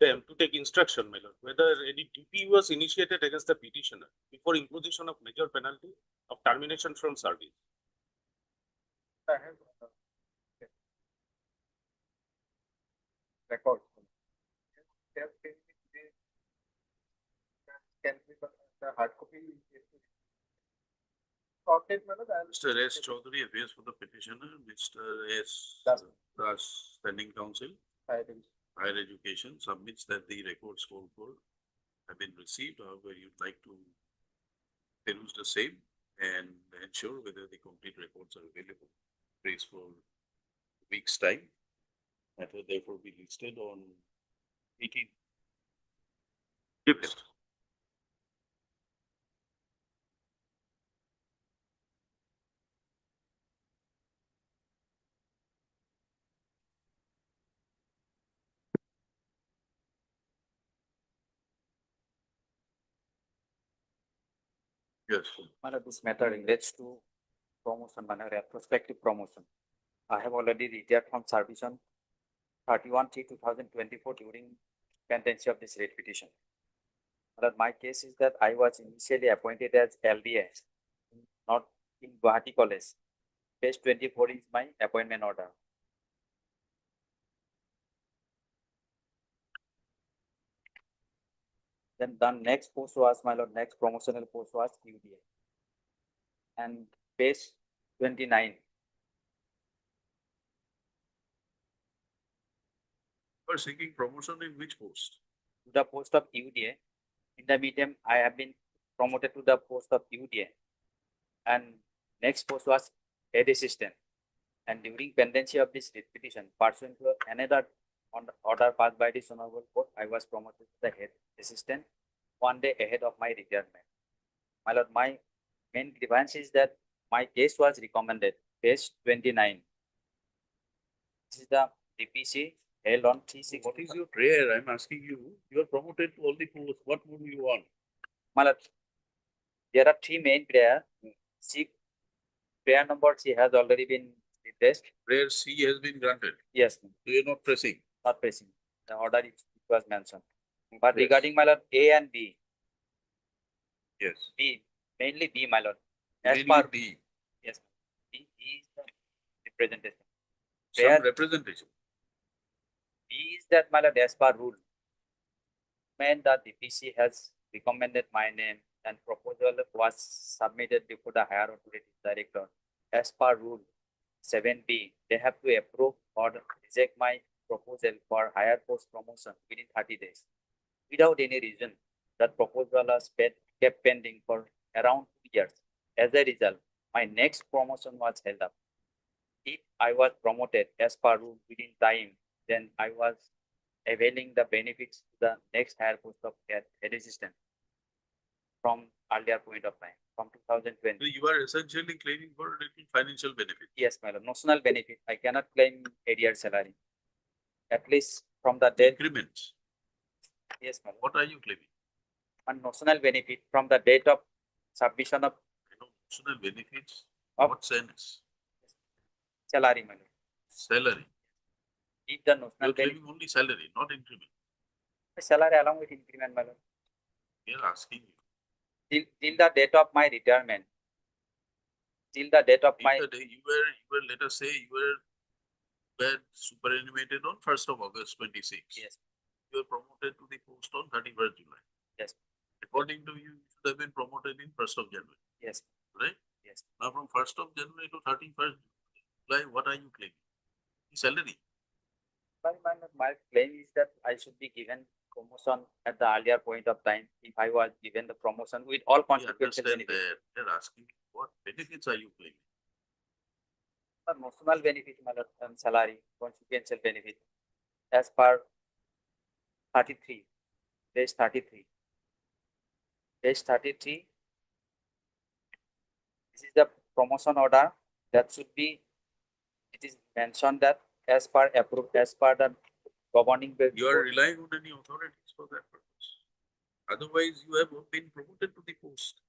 them to take instruction, my lord, whether any DP was initiated against the petitioner before imposition of major penalty of termination from service. I have record. Can be the hard copy. short date, my lord. Mr. S. Chaudhary appears for the petitioner, Mr. S. Das. Das, standing counsel, higher education, submits that the records called for have been received. However, you'd like to peruse the same and ensure whether the complete records are available. Praise for week's time. That will therefore be listed on 18th. Yes. Yes. Madam, this matter relates to promotion, manner, retrospective promotion. I have already retired from service on 31/3/2024 during pendency of this writ petition. Madam, my case is that I was initially appointed as LDA, not in Gauhati College. Page 24 is my appointment order. Then the next post was, my lord, next promotional post was UDA. And page 29, You are seeking promotion in which post? to the post of UDA. In the medium, I have been promoted to the post of UDA. And next post was head assistant. And during pendency of this writ petition, pursuant to another order passed by this honorable court, I was promoted to the head assistant 1 day ahead of my retirement. My lord, my main grievance is that my case was recommended. Page 29. This is the DPC held on 3/6. What is your prayer? I'm asking you. You are promoted to all the posts. What more do you want? My lord, there are three main prayer. Prayer number C has already been replaced. Prayer C has been granted. Yes, So you're not pressing. not pressing. The order it was mentioned. But Yes. regarding my lord A and B, Yes. mainly B, my lord. As Mainly per D. yes, B is the representation. Some Prayer representation. B is that, my lord, as per rule, when the DPC has recommended my name and proposal was submitted before the higher authority director, as per rule 7B, they have to approve or reject my proposal for higher post promotion within 30 days. Without any reason, that proposal was kept pending for around 2 years. As a result, my next promotion was held up. If I was promoted as per rule within time, then I was availing the benefits to the next higher post of head assistant from earlier point of time, from 2020. So you are essentially claiming for a little financial benefit. Yes, my lord, notional benefit. I cannot claim arrear salary. At least from the date. Increments. Yes, my lord. What are you claiming? And notional benefit from the date of submission of You know, personal benefits. Of- What sense? salary, my lord. Salary. If the You're notional benefit, claiming only salary, not increment. salary along with increment, my lord. We are asking you. Till the date of my retirement. Till the date of In my, the day you were, let us say, you were superannuated on 1st of August 26. yes, You were promoted to the post on 31st July. yes, According to you, you should have been promoted in 1st of January, yes, right? yes. Now from 1st of January to 31st July, what are you claiming? Salary. My claim is that I should be given promotion at the earlier point of time if I was given the promotion with all We consequential understand benefits. that. They're asking what benefits are you claiming? The notional benefit, my lord, and salary, consequential benefit, as per 33, page 33. Page 33. This is the promotion order that should be, it is mentioned that as per approved, as per the governing. You are relying on any authorities for that purpose. Otherwise, you have been promoted to the post.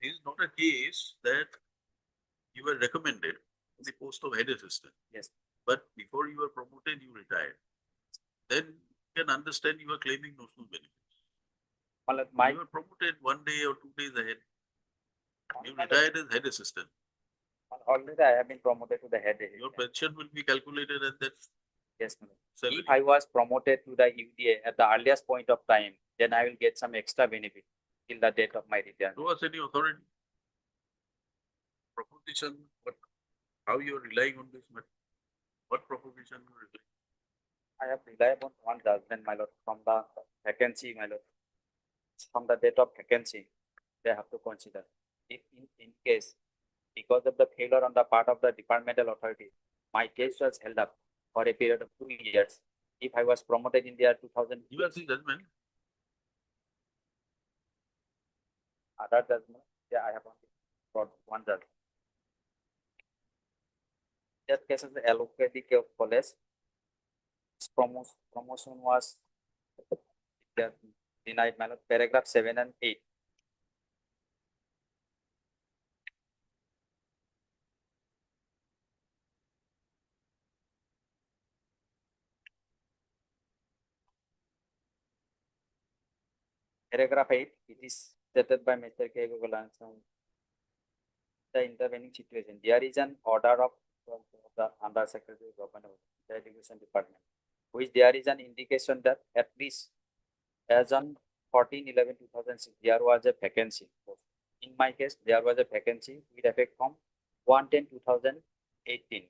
This is not a case that you were recommended to the post of head assistant. Yes. But before you were promoted, you retired. Then you can understand you are claiming notional benefits. My lord, my You were promoted 1 day or 2 days ahead. You my lord, retired as head assistant. already I have been promoted to the head. Your pension will be calculated at that Yes, my lord. salary. If I was promoted to the UDA at the earliest point of time, then I will get some extra benefit till the date of my retirement. Show us any authority. proposition, what, how you are relying on this matter? What proposition you are relying? I have relied on one judgment, my lord, from the vacancy, my lord. From the date of vacancy, they have to consider. If in case, because of the failure on the part of the departmental authority, my case was held up for a period of 2 years. If I was promoted in the year 2000, You are the judgment. other judgment, yeah, I have only got one judgment. That case is the allocated college. Promotion was denied, my lord. Paragraph 7 and 8. Paragraph 8, it is stated by Mr. K. Gogolan. The intervening situation. There is an order of the Under Secretary of Government, the Education Department, which there is an indication that at least as on 14/11/2006, there was a vacancy. In my case, there was a vacancy with effect from 1/10/2018.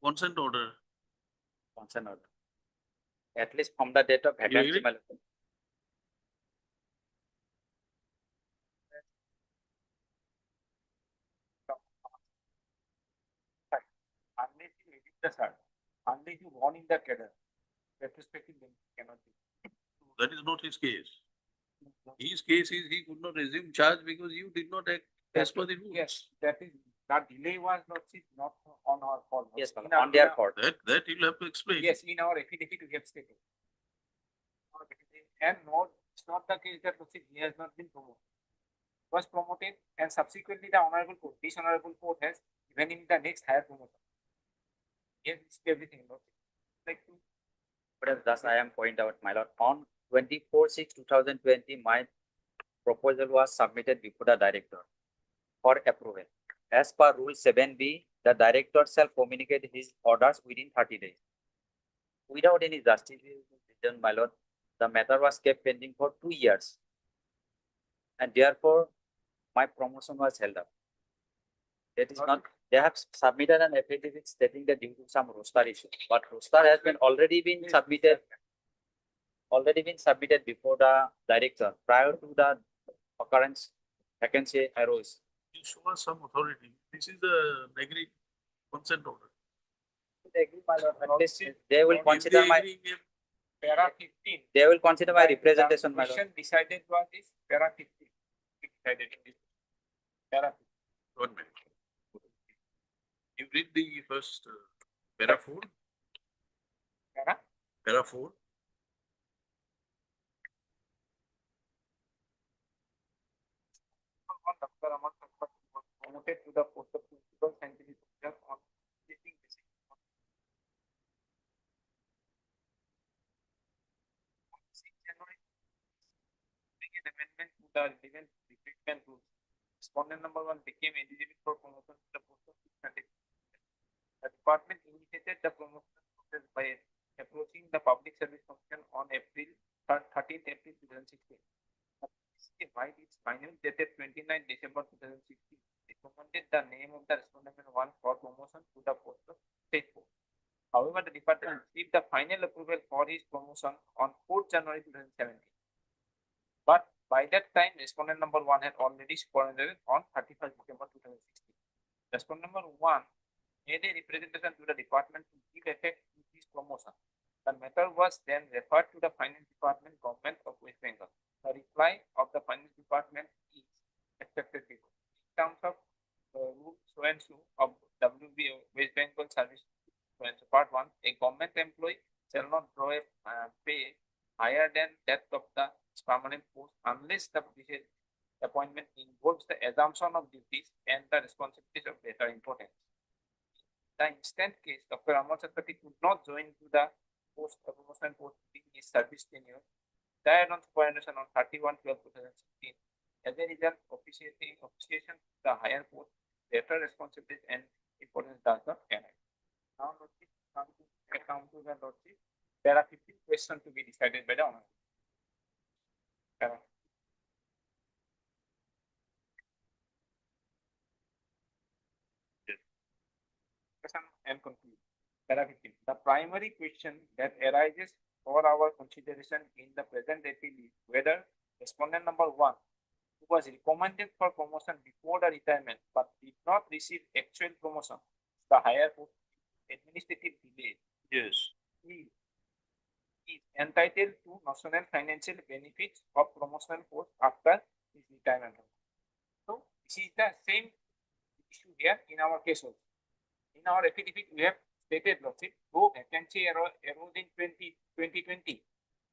Consent order. Consent order. At least from the date of vacancy, agree? my lord. Unless you edit the cert, unless you warn in the cadre, retrospective cannot be. That is not his case. His case is he could not resume charge because you did not act as per the rules. Yes, that is, that delay was not on our fault. Yes, In on their fault. That you'll have to explain. Yes, in our affidavit we have stated. And no, it's not the case that he has not been promoted. Was promoted and subsequently the honorable court, this honorable court has given him the next higher promotion. Yes, it's everything. Like But thus I am point out, my lord, on 24/6/2020, my proposal was submitted before the director for approval. As per Rule 7B, the director shall communicate his orders within 30 days. Without any justification, my lord, the matter was kept pending for 2 years. And therefore, my promotion was held up. That is not, they have submitted an affidavit stating that due to some roster issue, but roster has been already been submitted before the director prior to the occurrence vacancy arose. You show us some authority. This is the agreed consent order. They agree, my lord. At least they will consider If my, they agree, Para 15. they will consider my The representation, my lord. question decided was this para 15. We decided in this. Para 15. 1 minute. You read the first para 4. Para? Para 4. Dr. Amar Thakur was promoted to the post of principal scientific officer on teaching basis. On 6 January, making an amendment to the relevant recruitment rules. Respondent number 1 became eligible for promotion to the post of scientific officer. The department initiated the promotion process by approaching the Public Service Commission on 13th April 2016. By its final dated 29 December 2016, recommended the name of the respondent 1 for promotion to the post of state post. However, the department received the final approval for his promotion on 4th January 2017. But by that time, respondent number 1 had already surrendered on 31st December 2016. Respondent number 1 made a representation to the department to give effect to his promotion. The matter was then referred to the Finance Department, Government of West Bengal. The reply of the Finance Department is expected before. In terms of Rule so and so of WBO, West Bengal Service so and so, Part 1, a government employee shall not draw a pay higher than that of the permanent post unless the appointment involves the assumption of duties and the responsibilities of greater importance. The instant case, Dr. Amar Thakur could not join to the promotion post during his service tenure, died on superannuation on 31/12/2016. As a result, officiation to the higher post, greater responsibilities and importance does not arise. Now, notice come to account to the lordship. There are 15 questions to be decided by the honor. And conclude. Para 15. The primary question that arises for our consideration in the present appeal is whether respondent number 1, who was recommended for promotion before the retirement but did not receive actual promotion, the higher post administrative delay. Yes. He is entitled to national financial benefits of promotional post after his retirement. So this is the same issue here in our case also. In our affidavit, we have stated, Lordship, though vacancy arose in 2020,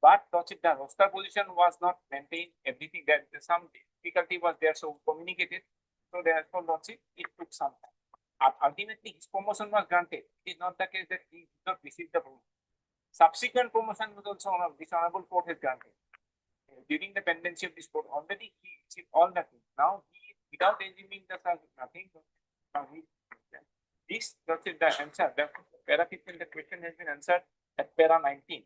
but Lordship, the roster position was not maintained, everything that some difficulty was there, so communicated. So therefore, Lordship, it took some time. Ultimately, his promotion was granted. It is not the case that he did not receive the promotion. Subsequent promotion was also this honorable court has granted. During the pendency of this court, already he received all the things. Now he, without assuming the nothing, this is the answer. The para 15, the question has been answered at para 19.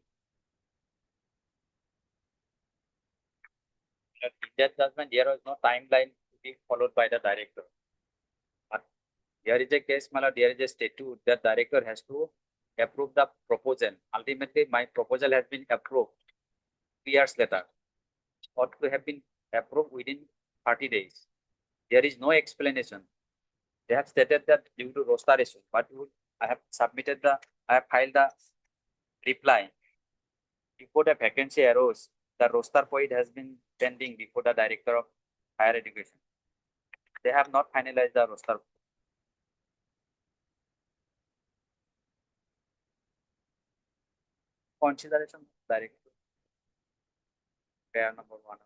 In that judgment, there was no timeline to be followed by the director. But there is a case, my lord, there is a statute that director has to approve the proposal. Ultimately, my proposal has been approved 3 years later, or to have been approved within 30 days. There is no explanation. They have stated that due to roster issue, but I have filed the reply. Before the vacancy arose, the roster point has been pending before the Director of Higher Education. They have not finalized the roster. Consideration Director. Pair number 1.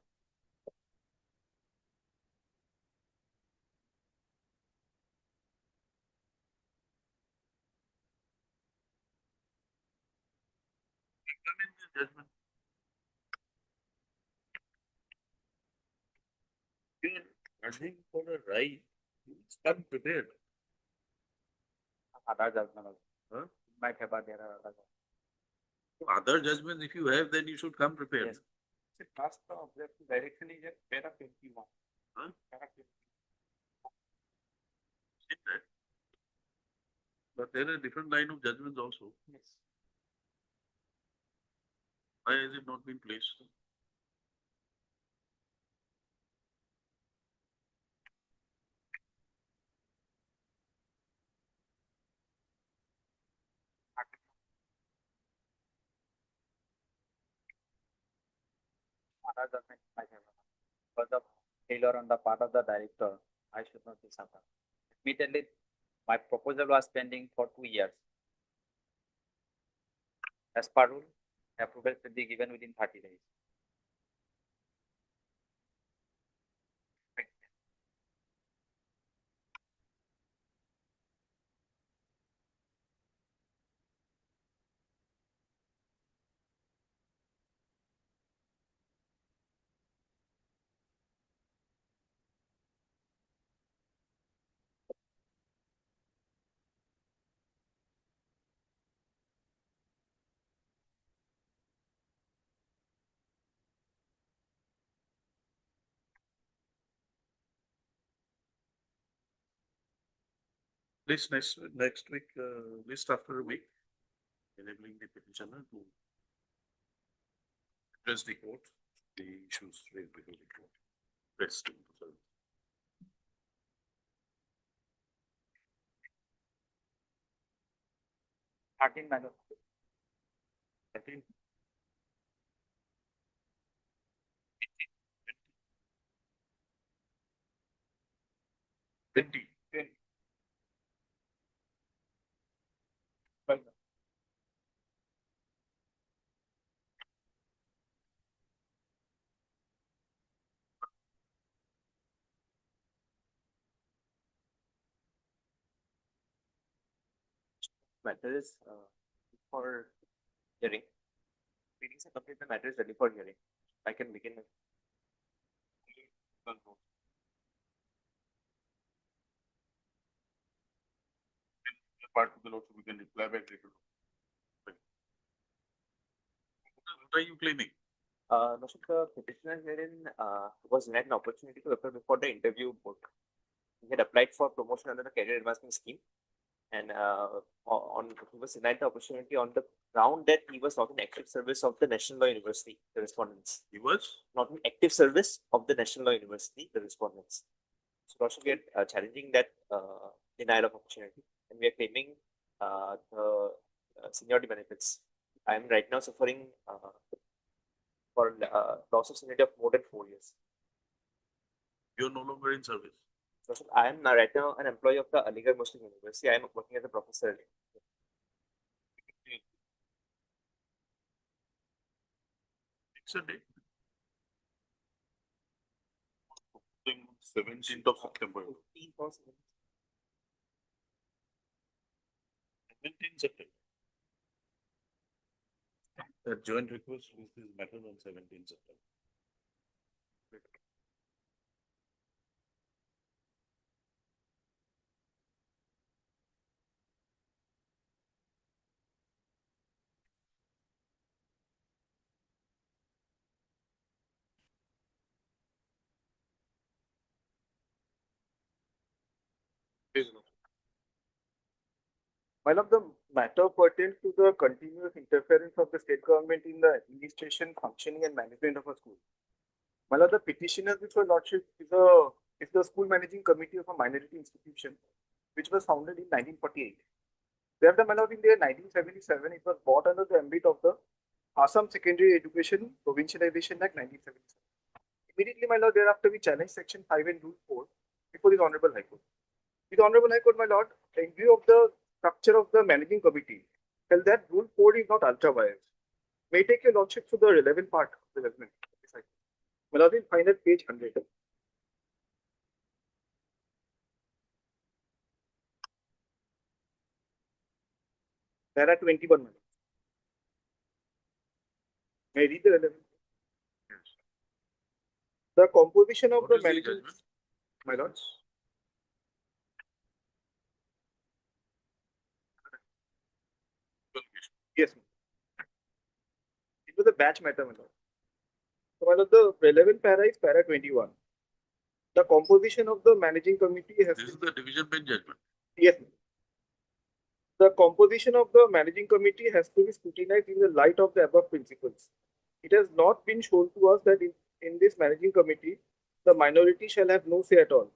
judgment. You are urging for a right, it's unprepared. Other judgment also. Huh? Might have, but there are other. Other judgments, if you have, then you should come prepared. Yes. The last objective direction is at para 21. Huh? Para 21. Is that? But there are different line of judgments also. Yes. Why has it not been placed? Other judgment might have. Because of failure on the part of the director, I should not be suffer. Admittedly, my proposal was pending for 2 years. As per rule, approval should be given within 30 days. List next week, list after a week, enabling the petitioner to address the court, the issues raised before the court. Rest in the service. Madam. I think. 20. Matter is for hearing. Meetings are complete, the matter is ready for hearing. I can begin. Part of the law, so we can reply back later. What are you claiming? No, sir, the petitioner herein was denied an opportunity to appear before the interview board. He had applied for promotion under the career advancement scheme, and he was denied the opportunity on the ground that he was not in active service of the National Law University. The respondents He was? not in active service of the National Law University. The respondents. So, also we are challenging that denial of opportunity, and we are claiming the seniority benefits. I am right now suffering for loss of seniority of more than 4 years. You're no longer in service. So, sir, I am right now an employee of the Aligarh Muslim University. I am working as a professor. It's a date. 17th of September. 17th September. The joint request with this matter on 17th September. One of the matter pertains to the continuous interference of the state government in the administration, functioning and management of a school. One of the petitioners before Lordship is the school managing committee of a minority institution, which was founded in 1948. Thereafter, my lord, in the year 1977, it was brought under the ambit of the Assam Secondary Education Provincialization Act 1977. Immediately, my lord, thereafter we challenged Section 5 and Rule 4 before the Honorable High Court. The Honorable High Court, my lord, in view of the structure of the managing committee, held that Rule 4 is not ultra vires. May take your lordship to the relevant part of the judgment. My lord, you'll find at page 100. There are 21. May I read the relevant? The composition of What the is the managing, judgment? my lord. Yes, ma'am. It was a batch matter, my lord. So, my lord, the relevant para is para 21. The composition of the managing committee has This is the division bench judgment. yes, ma'am. The composition of the managing committee has to be scrutinized in the light of the above principles. It has not been shown to us that in this managing committee, the minority shall have no say at all.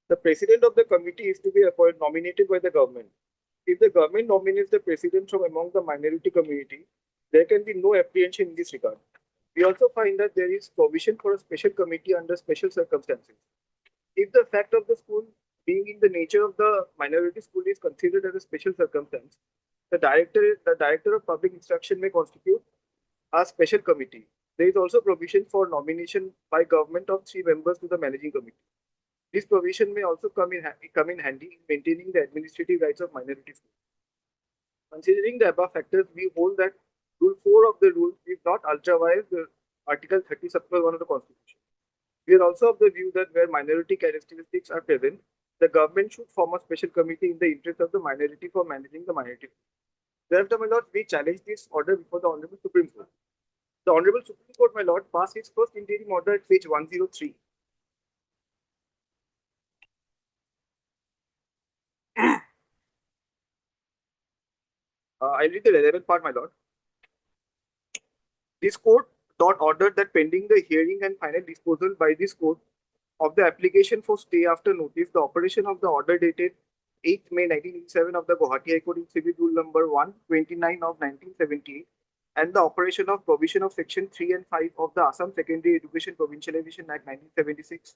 The president of the committee is to be nominated by the government. If the government nominates the president from among the minority community, there can be no apprehension in this regard. We also find that there is provision for a special committee under special circumstances. If the fact of the school being in the nature of the minority school is considered as a special circumstance, the director of public instruction may constitute a special committee. There is also provision for nomination by government of 3 members to the managing committee. This provision may also come in handy in maintaining the administrative rights of minority schools. Considering the above factors, we hold that Rule 4 of the rule is not ultra-vires the Article 30 Supplement 1 of the Constitution. We are also of the view that where minority characteristics are present, the government should form a special committee in the interest of the minority for managing the minority. Thereafter, my lord, we challenge this order before the Honorable Supreme Court. The Honorable Supreme Court, my lord, passed its first interim order at page 103. I'll read the relevant part, my lord. This court ordered that pending the hearing and final disposal by this court of the application for stay after notice, the operation of the order dated 8th May 1987 of the Gauhati High Court in Civil Rule number 129 of 1978 and the operation of provision of section 3 and 5 of the Assam Secondary Education Provincialization Act 1976,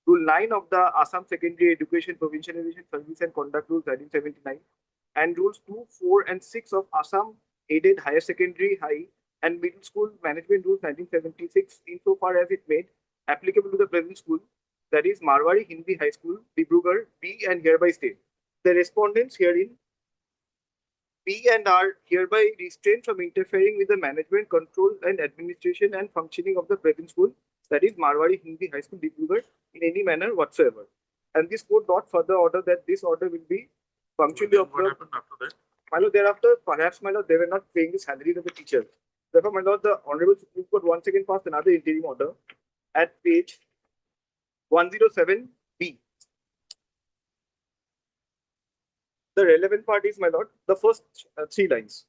Rule 9 of the Assam Secondary Education Provincialization Service and Conduct Rules 1979, and Rules 2, 4, and 6 of Assam Aided Higher Secondary High and Middle School Management Rules 1976, insofar as it made applicable to the present school, that is Marwari Hindi High School, Dibrugarh, be and hereby state. The respondents herein be and are hereby restrained from interfering with the management, control, and administration and functioning of the present school, that is Marwari Hindi High School, Dibrugarh, in any manner whatsoever. And this court not further order that this order will be punctually observed. What happened after that? My lord, thereafter, perhaps, my lord, they were not paying the salary of the teachers. Therefore, my lord, the Honorable Supreme Court once again passed another interim order at page 107B. The relevant part is, my lord, the first 3 lines.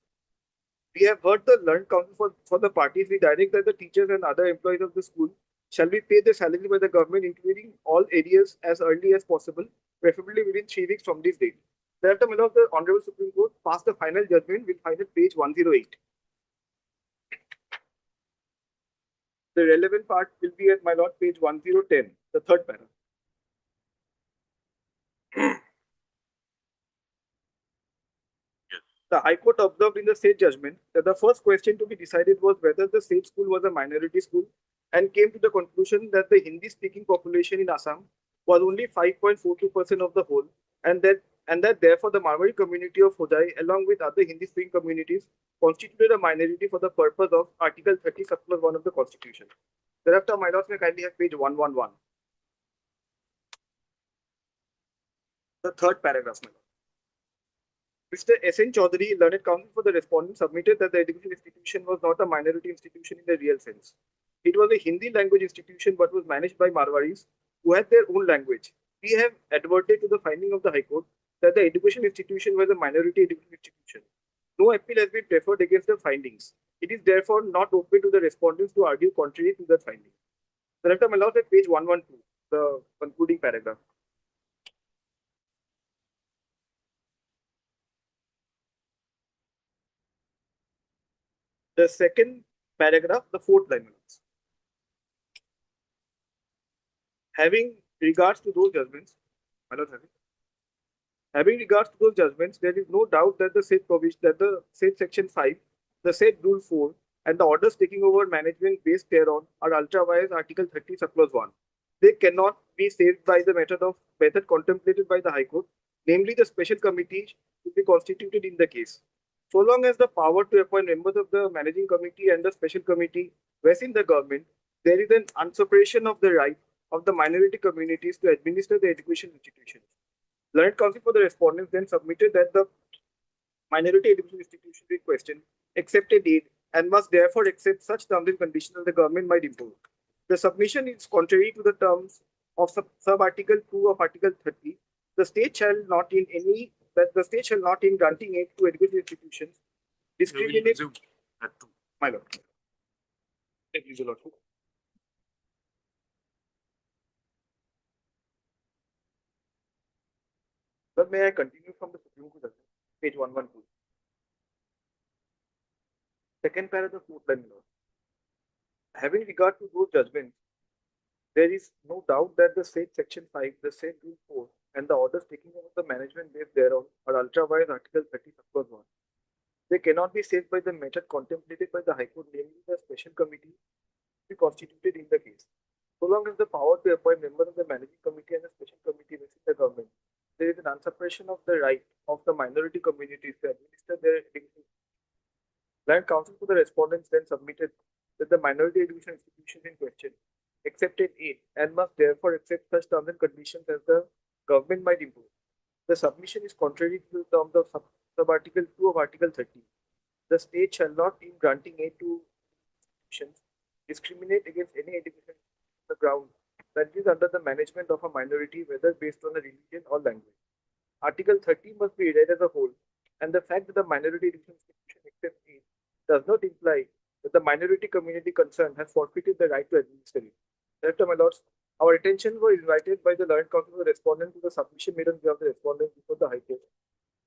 We have heard the learned counsel for the parties. We direct that the teachers and other employees of the school shall be paid their salary by the government, including all areas as early as possible, preferably within 3 weeks from this date. Thereafter, my lord, the Honorable Supreme Court passed the final judgment. We'll find at page 108. The relevant part will be at, my lord, page 1010, the third paragraph. The High Court observed in the said judgment that the first question to be decided was whether the said school was a minority school and came to the conclusion that the Hindi-speaking population in Assam was only 5.42% of the whole, and that therefore the Marwari community of Hodai, along with other Hindi-speaking communities, constituted a minority for the purpose of Article 30 Supplement 1 of the Constitution. Thereafter, my lords may kindly have page 111. The third paragraph, my lord. Mr. S.N. Chaudhary, learned counsel for the respondent, submitted that the education institution was not a minority institution in the real sense. It was a Hindi language institution but was managed by Marwaris who had their own language. We have adverted to the finding of the High Court that the education institution was a minority education institution. No appeal has been preferred against the findings. It is therefore not open to the respondents to argue contrary to that finding. Thereafter, my lord, at page 112, the concluding paragraph. The second paragraph, the fourth line. Having regards to those judgments, having regards to those judgments, there is no doubt that the said provision, that the said section 5, the said rule 4, and the orders taking over management based thereon are ultra vires Article 30 Supplement 1. They cannot be saved by the method contemplated by the High Court, namely the special committee to be constituted in the case. So long as the power to appoint members of the managing committee and the special committee vests in the government, there is an usurpation of the right of the minority communities to administer the education institutions. Learned Counsel for the respondents then submitted that the minority education institution in question accepted aid and must therefore accept such terms and conditions that the government might impose. The submission is contrary to the terms of sub-article 2 of Article 30. The state shall not in granting aid to education institutions discriminate. My lord. Please, your lordship. But may I continue from the Supreme Court judgment, page 112. Second paragraph, fourth line, my lord. Having regard to those judgments, there is no doubt that the said section 5, the said rule 4, and the orders taking over the management based thereon are ultra-vires Article 30 subclause 1. They cannot be saved by the method contemplated by the High Court, namely the special committee to be constituted in the case. So long as the power to appoint members of the managing committee and the special committee within the government, there is an usurpation of the right of the minority communities to administer their education. Land Counsel for the respondents then submitted that the minority education institutions in question accepted aid and must therefore accept such terms and conditions as the government might impose. The submission is contrary to the terms of sub-article 2 of Article 30. The state shall not, in granting aid to institutions, discriminate against any education on the ground that is under the management of a minority, whether based on a religion or language. Article 30 must be read as a whole, and the fact that the minority education institution accepts aid does not imply that the minority community concerned has forfeited the right to administer it. Therefore, my lords, our attention was invited by the learned counsel of the respondent to the submission made on behalf of the respondent before the High Court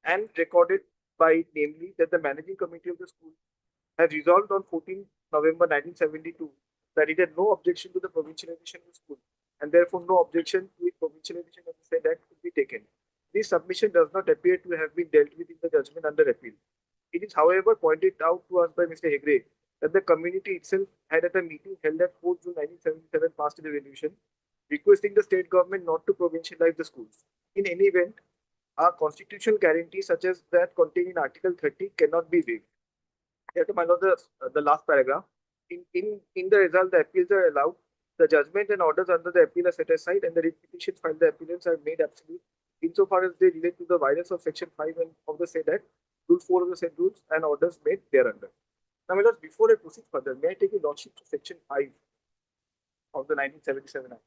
and recorded by it, namely, that the managing committee of the school has resolved on 14 November 1972 that it had no objection to the provincialization of the school and therefore no objection to its provincialization of the said act could be taken. This submission does not appear to have been dealt with in the judgment under appeal. It is, however, pointed out to us by Mr. Hegre that the community itself had at a meeting held at 4 June 1977 passed a resolution requesting the state government not to provincialize the schools. In any event, our constitutional guarantee such as that contained in Article 30 cannot be waived. Therefore, my lord, the last paragraph. In the result, the appeals are allowed. The judgment and orders under the appeal are set aside, and the writ petitions filed the appealants are made absolute insofar as they relate to the violation of Section 5 of the said Act, Rule 4 of the said rules, and orders made thereunder. Now, my lords, before I proceed further, may I take your lordship to Section 5 of the 1977 Act?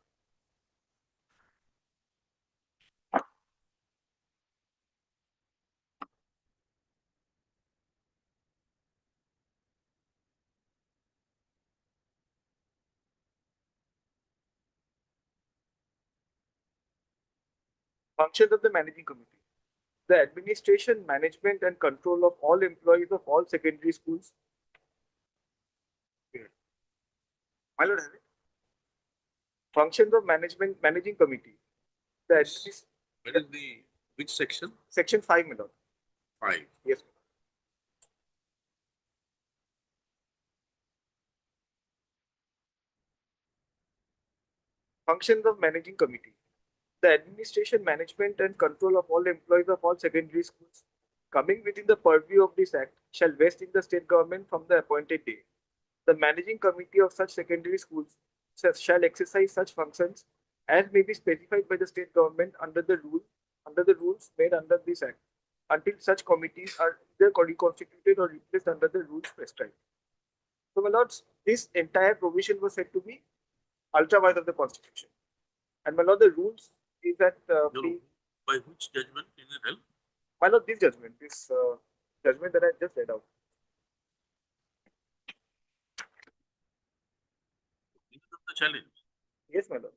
Functions of the managing committee. The administration, management, and control of all employees of all secondary schools. My lord, have it. Functions of managing committee. The What is which section? Section 5, my lord. 5. Yes. Functions of managing committee. The administration, management, and control of all employees of all secondary schools coming within the purview of this Act shall vest in the state government from the appointed day. The managing committee of such secondary schools shall exercise such functions as may be specified by the state government under the rules made under this Act, until such committees are either reconstituted or replaced under the rules prescribed. So, my lords, this entire provision was said to be ultra-vires of the Constitution. And my lord, the rules is that By which judgment is it held? my lord, this judgment that I just read out. This is the challenge. Yes, my lord.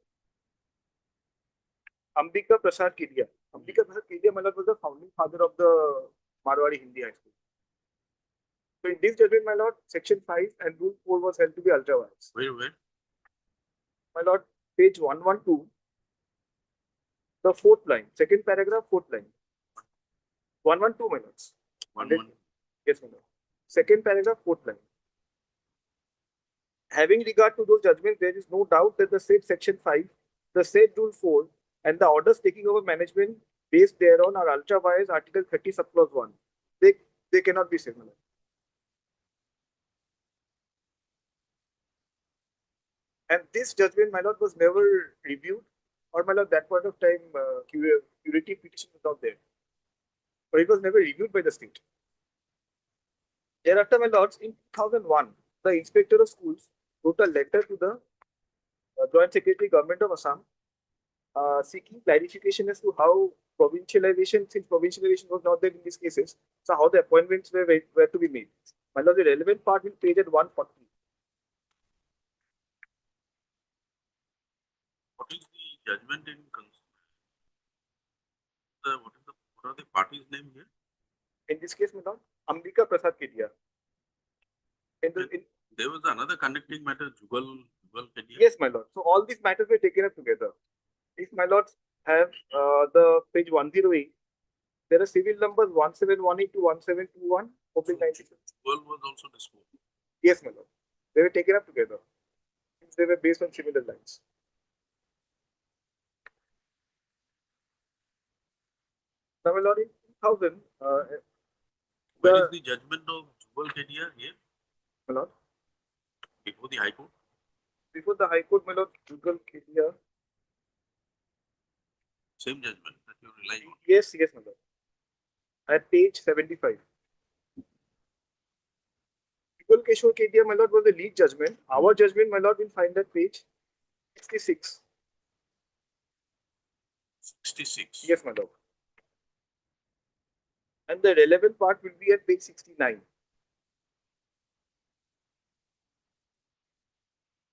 Ambika Prasad Kedia. Ambika Prasad Kedia, my lord, was the founding father of the Marwari Hindi High School. So in this judgment, my lord, Section 5 and Rule 4 was held to be ultra-vires. Where? My lord, page 112, the fourth line, second paragraph, fourth line. 112, my lords. 1-1. Yes, my lord. Second paragraph, fourth line. Having regard to those judgments, there is no doubt that the said Section 5, the said Rule 4, and the orders taking over management based thereon are ultra-vires Article 30 subclause 1. They they cannot be similar. And this judgment, my lord, was never reviewed, or my lord, that point of time, curative petition was not there, or it was never reviewed by the state. Thereafter, my lords, in 2001, the inspector of schools wrote a letter to the Joint Secretary Government of Assam seeking clarification as to how provincialization, since provincialization was not there in these cases, so how the appointments were to be made. My lord, the relevant part will page at 140. What is the judgment in what are the parties' name here? In this case, my lord, Ambika Prasad Kedia. There was another connecting matter, Jugal Kedia. Yes, my lord. So all these matters were taken up together. If my lords have the page 108, there are civil numbers 1718 to 1721, oblique 96. Jugal was also disposed. Yes, my lord. They were taken up together. They were based on similar lines. Now, my lord, in 2000, where is the judgment of Jugal Kedia here? My lord, Before the High Court? before the High Court, my lord, Jugal Kedia. Same judgment that you rely on. Yes, yes, my lord. At page 75. Jugal Keshwar Kedia, my lord, was the lead judgment. Our judgment, my lord, will find that page 66. 66. Yes, my lord. And the relevant part will be at page 69.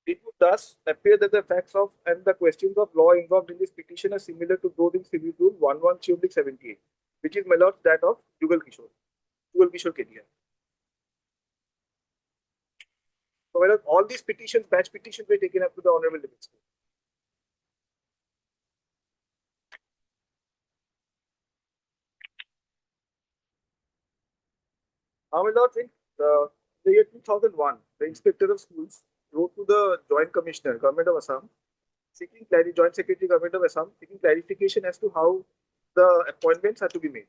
It would thus appear that the facts of and the questions of law involved in this petition are similar to those in Civil Rule 113/78, which is, my lord, that of Jugal Kishore Kedia. So, my lord, all these petitions, batch petitions, were taken up to the Honorable Limits Court. Now, my lords, in the year 2001, the Inspector of Schools wrote to the Joint Commissioner, Government of Assam, seeking Joint Secretary, Government of Assam, seeking clarification as to how the appointments are to be made.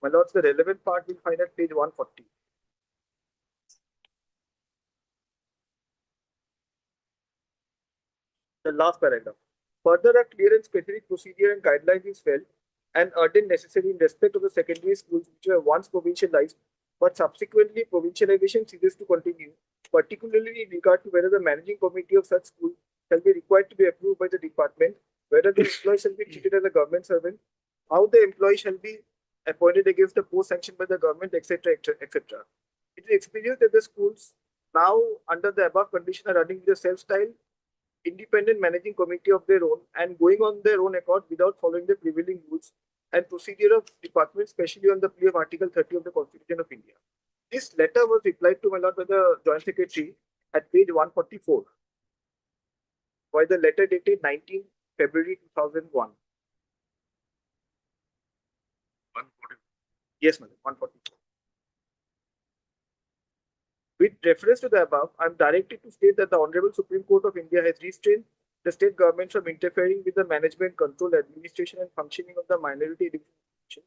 My lords, the relevant part will find at page 140. The last paragraph. Further, a clear and specific procedure and guidelines is felt and urgent necessary in respect of the secondary schools which were once provincialized, but subsequently provincialization ceases to continue, particularly in regard to whether the managing committee of such school shall be required to be approved by the department, whether the employee shall be treated as a government servant, how the employee shall be appointed against the post sanctioned by the government, etc., etc. It is experienced that the schools now under the above condition are running with a self-styled independent managing committee of their own and going on their own accord without following the prevailing rules and procedure of department, especially on the plea of Article 30 of the Constitution of India. This letter was replied to, my lord, by the Joint Secretary at page 144 by the letter dated 19 February 2001. 140. Yes, madam, 144. With reference to the above, I am directed to state that the Honorable Supreme Court of India has restrained the state government from interfering with the management, control, administration, and functioning of the minority education institution,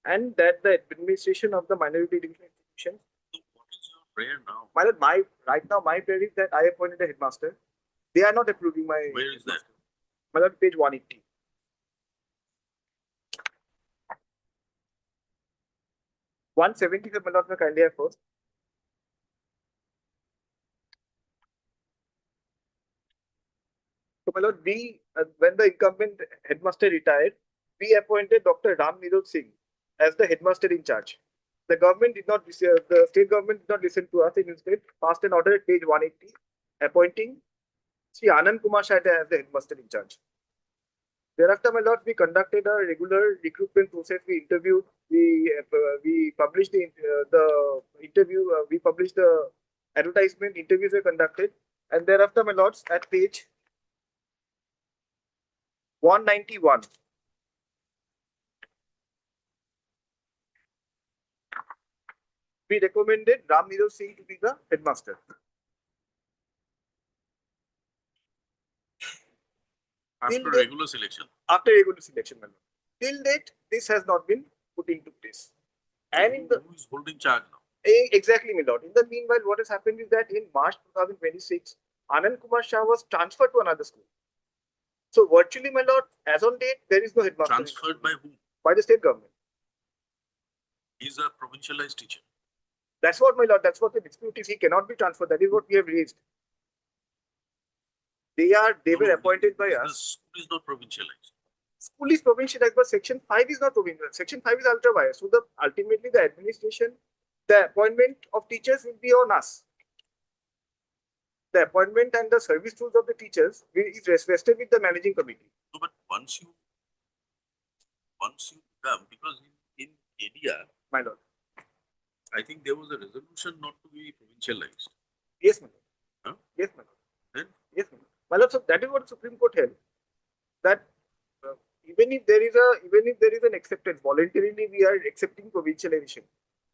and that the administration of the minority education institution. So what is your prayer now? My lord, right now my prayer is that I appointed a headmaster. They are not approving my. Where is that? My lord, page 180. One 170, my lord, may kindly have first. So, my lord, when the incumbent headmaster retired, we appointed Dr. Ram Nirod Singh as the headmaster in charge. The government did not, the state government did not listen to us and instead passed an order at page 180, appointing Sri Anand Kumar Shahta as the headmaster in charge. Thereafter, my lord, we conducted a regular recruitment process. We interviewed, we published the interview, we published the advertisement, interviews were conducted, and thereafter, my lords, at page 191. We recommended Ram Nirod Singh to be the headmaster. After regular selection. After regular selection, my lord. Till date, this has not been put into place. And in the Who is holding charge now? exactly, my lord. In the meanwhile, what has happened is that in March 2026, Anand Kumar Shah was transferred to another school. So virtually, my lord, as on date, there is no headmaster. Transferred by whom? By the state government. He's a provincialized teacher. That's what, my lord. That's what the dispute is. He cannot be transferred. That is what we have raised. They were appointed by The us. school is not provincialized. School is provincialized, but Section 5 is not provincial. Section 5 is ultra vires. So ultimately the administration, the appointment of teachers will be on us. The appointment and the service tools of the teachers is vested with the managing committee. No, but once you come, because in India, My lord. I think there was a resolution not to be provincialized. Yes, my lord. Huh? Yes, my lord. Then? Yes, my lord. My lord, so that is what the Supreme Court held. That even if there is an acceptance, voluntarily we are accepting provincialization.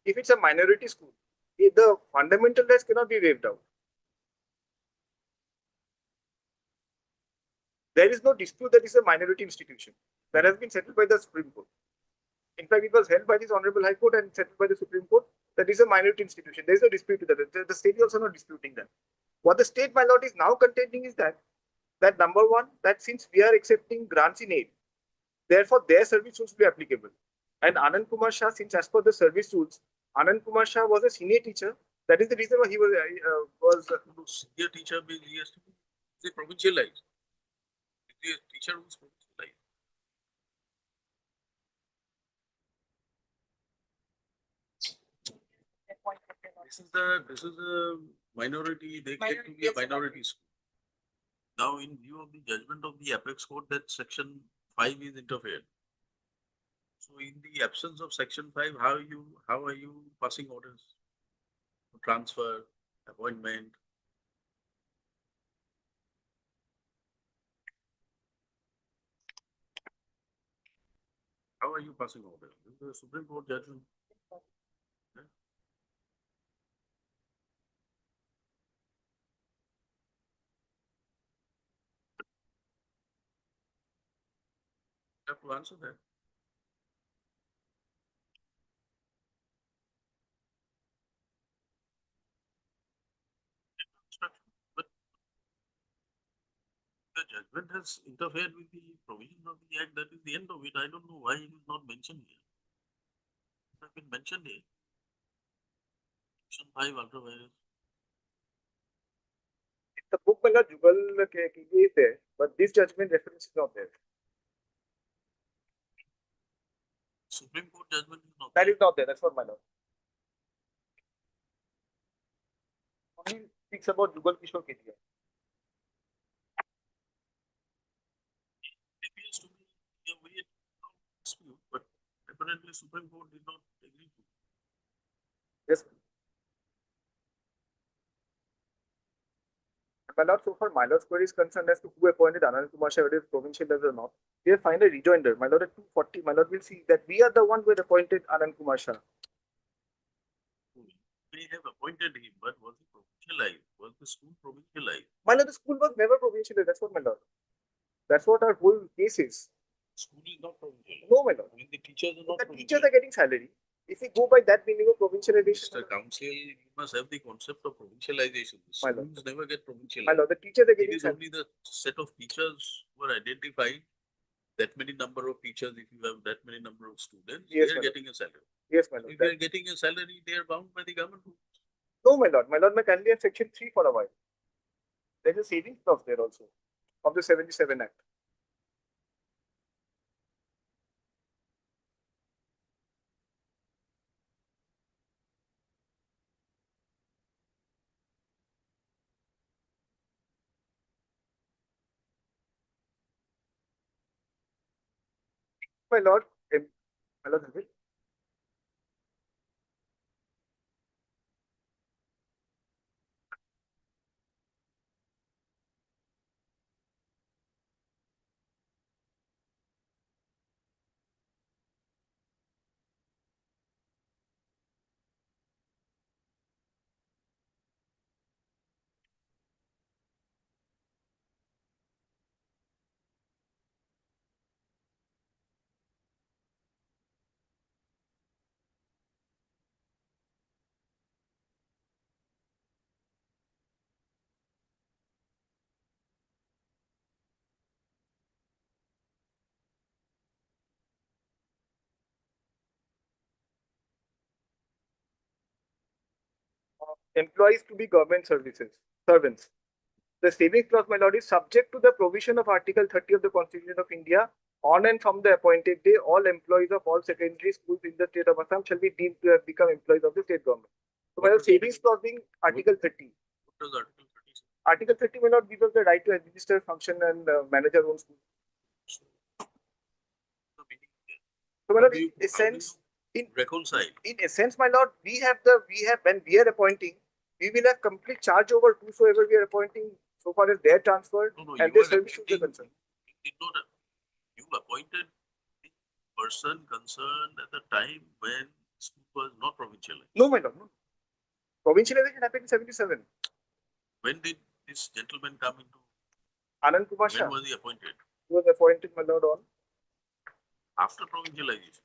If it's a minority school, the fundamental rights cannot be waived out. There is no dispute that is a minority institution. That has been settled by the Supreme Court. In fact, it was held by this Honorable High Court and settled by the Supreme Court that is a minority institution. There is no dispute to that. The state is also not disputing that. What the state, my lord, is now contending is that number one, that since we are accepting grants in aid, therefore their service rules be applicable. And Anand Kumar Shah, since as per the service rules, Anand Kumar Shah was a senior teacher. That is the reason why he was senior teacher means he has to be provincialized. The teacher who's provincialized. This is a minority. They get to be a minority school. Now, in view of the judgment of the apex court, that section 5 is interfered. So, in the absence of section 5, how are you passing orders? Transfer, appointment. How are you passing orders? This is the Supreme Court judgment. Yeah. You have to answer that. But the judgment has interfered with the provision of the act. That is the end of it. I don't know why it is not mentioned here. It has been mentioned here. Section 5 ultravirus. the book Jugal is there, but this judgment reference is not there. Supreme Court judgment is not That there. is not there. That's what my lord. Only speaks about Jugal Kishore Kedia. It appears to me a weird dispute, but apparently Supreme Court did not agree to. Yes. My lord, so far my lord's query is concerned as to who appointed Anand Kumar Shah, whether it's provincial level or not. We have find a rejoinder. My lord, at 240, my lord will see that we are the one who had appointed Anand Kumar Shah. They have appointed him, but was he provincialized? Was the school provincialized? My lord, the school was never provincialized. That's what my lord. That's what our whole case is. School is not provincialized. No, my lord. I mean, the teachers are not The teachers are getting salary. If we go by that meaning of provincialization, Mr. Council, you must have the concept of provincialization. My lord. Schools never get provincialized. my lord, the teachers are It getting is salary. only the set of teachers who are identified. That many number of teachers, if you have that many number of students, Yes, they my are lord. getting a salary. Yes, my lord. If they are getting a salary, they are bound by the government rules. No, my lord. My lord, may kindly have section 3 for a while. There's a savings clause there also of the 77 Act. My lord, my lord, is it? employees to be government servants. The savings clause, my lord, is subject to the provision of Article 30 of the Constitution of India. On and from the appointed day, all employees of all secondary schools in the state of Assam shall be deemed to have become employees of the state government. So, my lord, savings clause being Article 30. What does Article 30 say? Article 30 may not give us the right to administer, function, and manage our own school. The meaning there. So, my How lord, do in you- how do essence, you reconcile. in essence, my lord, we have when we are appointing, we will have complete charge over whosoever we are appointing, so far as their transfer No, and you their are service should be appointing- concerned. you did not, you appointed the person concerned at the time when school was not provincial. No, my lord, no. Provincialization happened in 77. When did this gentleman come into, Anand Kumar when Shah was he appointed? was appointed, my lord, on After provincialization.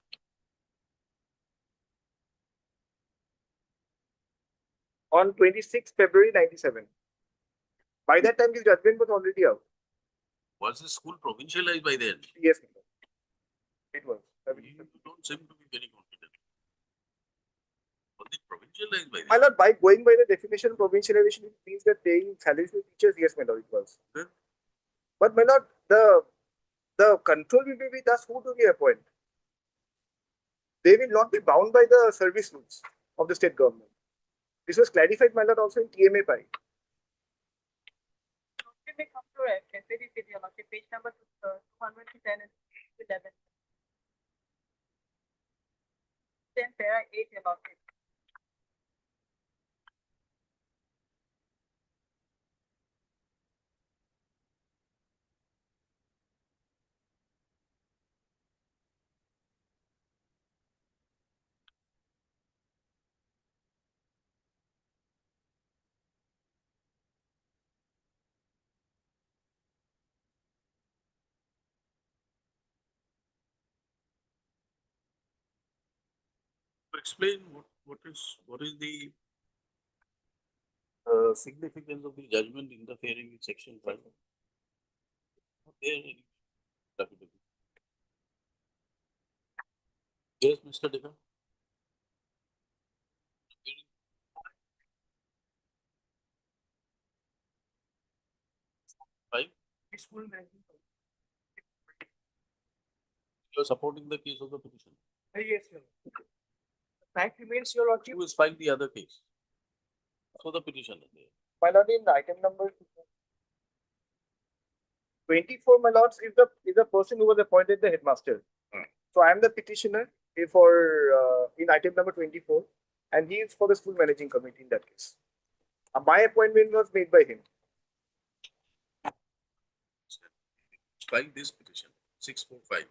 on 26th February 97. By that time, his judgment was already out. Was the school provincialized by then? Yes, my lord. It was. You don't seem to be very confident. Was it provincialized by My then? lord, by going by the definition of provincialization, it means that paying salaries to teachers. Yes, my lord, it was. Okay. But my lord, the control will be with us. Who do we appoint? They will not be bound by the service rules of the state government. This was clarified, my lord, also in TMA PI. Should we come to page number 210 and 11. Then para 8 about it. Explain what is the significance of the judgment interfering with section 5? Not there any document. Yes, Mr. Dekar. Five? You are supporting the case of the petition. Yes, sir. Fact remains, your lordship. Who has filed the other case? So the petitioner there. My lord, in item number 24, my lords, is the person who was appointed the headmaster. So I am the petitioner for in item number 24, and he is for the school managing committee in that case. My appointment was made by him. Filed this petition, 645.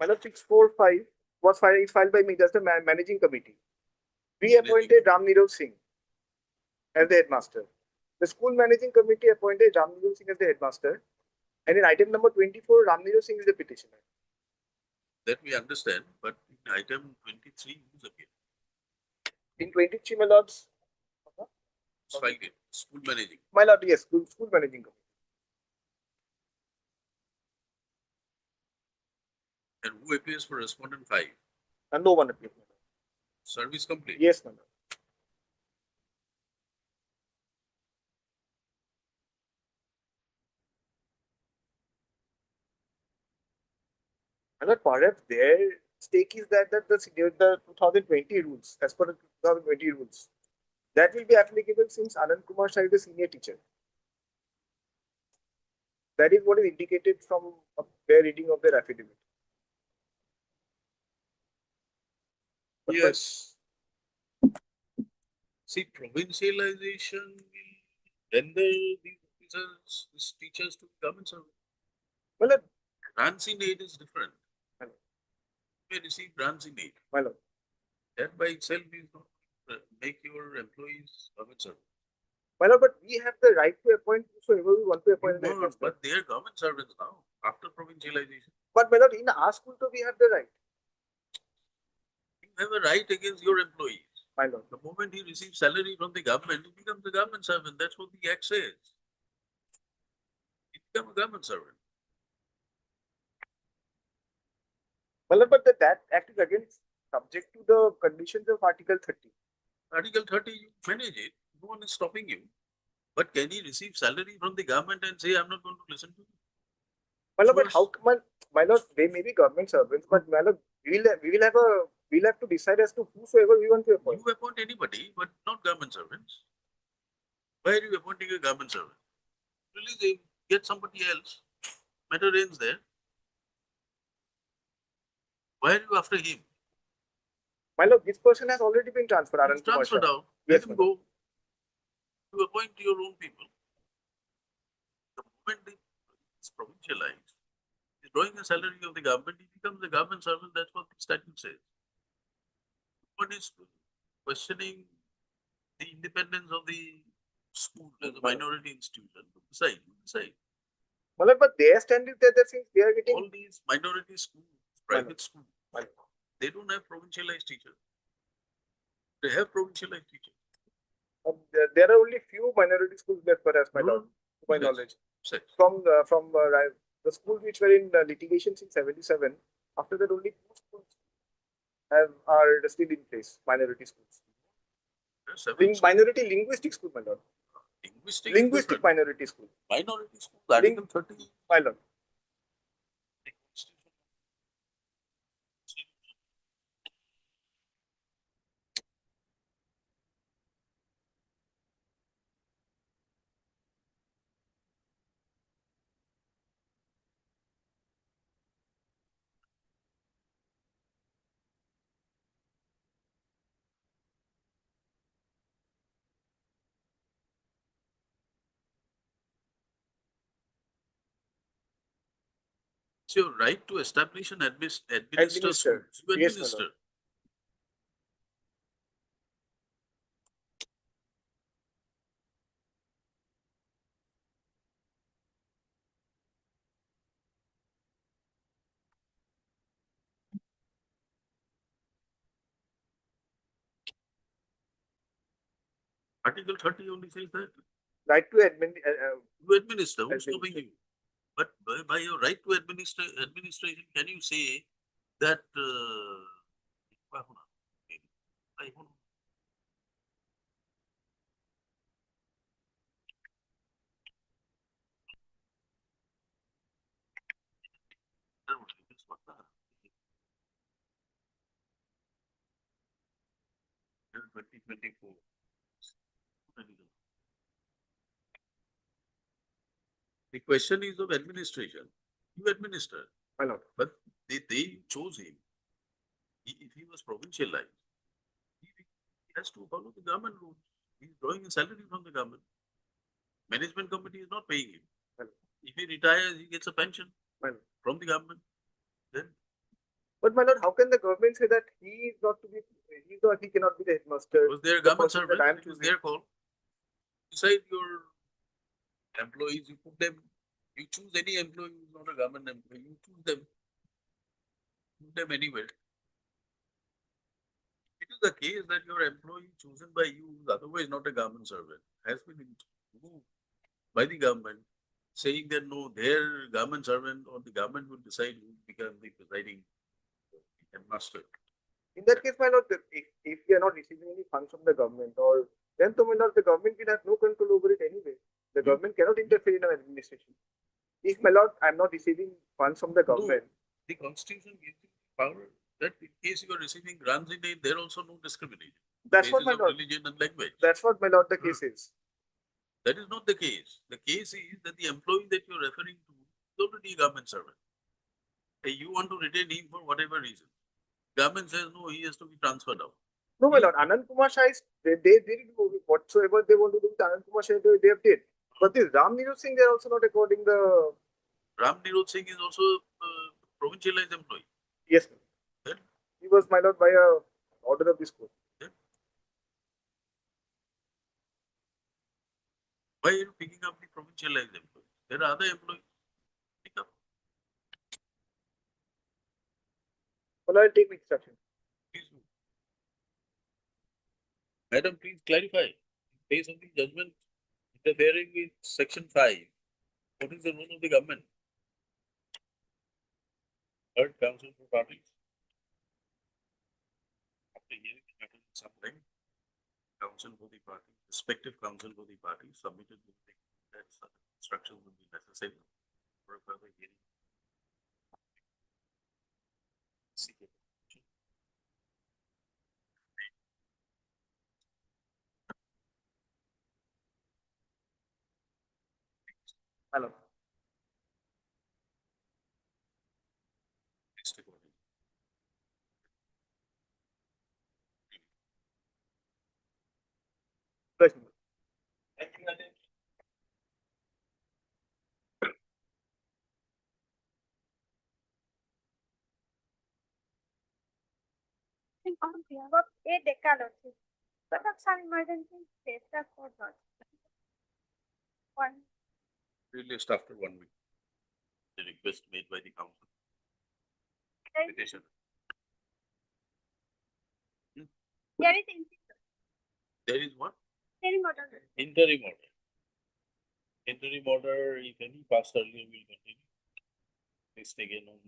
My lord, 645 was filed by me, just the managing committee. We Managing appointed Ram Nirav Singh as the headmaster. The school managing committee appointed Ram Nirav Singh as the headmaster. And in item number 24, Ram Nirav Singh is the petitioner. That we understand, but in item 23, who's appeared? In 23, my lords, Who's filed it? School managing. my lord, yes, school managing committee. And who appears for respondent 5? And no one appeared. Service complete. Yes, my lord. And perhaps their stake is that the 2020 rules, as per the 2020 rules, that will be applicable since Anand Kumar Shah is the senior teacher. That is what is indicated from their reading of their affidavit. But Yes. See, provincialization will render these officers, these teachers to government servants. Well, Grants in aid is different. Hello. You may receive grants in aid. my lord, That by itself is not make your employees government servants. my lord, but we have the right to appoint whosoever we want to appoint. You were, but they are government servants now after provincialization. But my lord, in our school too, we have the right. You have a right against your employees. My lord. The moment he receives salary from the government, he becomes a government servant. That's what the act says. He becomes a government servant. Well, but that act is again subject to the conditions of Article 30. Article 30, you manage it, no one is stopping you. But can he receive salary from the government and say, I'm not going to listen to you? My lord, but First- how come, my lord, they may be government servants, but my lord, we'll have to decide as to whosoever we want to appoint. You appoint anybody, but not government servants. Why are you appointing a government servant? Release him, get somebody else. Matter ends there. Why are you after him? My lord, this person has already been transferred. He's Anand Kumar transferred Shah. out. Let Yes, him my lord. go. You appoint your own people. The moment it's provincialized, he's drawing a salary of the government, he becomes a government servant. That's what the statute says. One is questioning the independence of the school as a minority institution. Decide, decide. My lord, but their stand is that since they are getting. All these minority schools, private schools, they don't have provincialized teachers. They have provincialized teachers. There are only few minority schools left, perhaps, my No, lord, to my yes. knowledge. Say. From the schools which were in litigations in 77, after that only two schools are still in place, minority schools. Minority linguistic school, my lord. Linguistic minority school. Minority school, Article 30. My lord. It's your right to establish and administer Administer. schools. You Yes, my administer. lord. Article 30 only says that. Right to You administer, who's administer. stopping you? But by your right to administration, can you say that in 2024. The question is of administration. You administer, My lord. but they chose him. If he was provincialized, he has to follow the government rules. He's drawing a salary from the government. Management committee is not paying him. Well, if he retires, he gets a pension well. from the government. Then But my lord, how can the government say that he is not to be, he cannot be the headmaster? was there a The government person servant? that I am It was choosing. their call. Decide your employees, you put them, you choose any employee who is not a government employee, you choose them. Put them anywhere. It is the case that your employee chosen by you, who is otherwise not a government servant, has been removed by the government, saying that no, their government servant or the government will decide who becomes the presiding headmaster. In that case, my lord, if we are not receiving any funds from the government, or then to my lord, the government will have no control over it anyway. The government cannot interfere in our administration. If my lord, I am not receiving funds from the government. The constitution gives you power that in case you are receiving grants in aid, there also no discrimination. That's what my Basis of lord. religion and language. That's what my lord the case is. That is not the case. The case is that the employee that you are referring to is already a government servant. You want to retain him for whatever reason. Government says no, he has to be transferred out. No, my lord, Anand Kumar Shah is, they did whatsoever they want to do with Anand Kumar Shah, they have did. But this Ram Niraj Singh, they are also not according the. Ram Niraj Singh is also a provincialized employee. Yes, Then, he was, my lord, by a order of this court. then why are you picking up the provincialized employees? There are other employees. Pick up. Well, I'll take instruction. Please do. Madam, please clarify. In case of the judgment interfering with Section 5, what is the role of the government? Third counsel for parties. After hearing the matter in some time, counsel for the party, respective counsel for the party submitted with the that certain instructions will be necessary for a further hearing. Hello. Next according. On behalf of a decalogy, but of some emergency states the court not. One, Released after 1 week. The request made by the council. there Petition. there is interim There is what? order. Interim order. Interim order, if any, passed earlier will continue. Next again on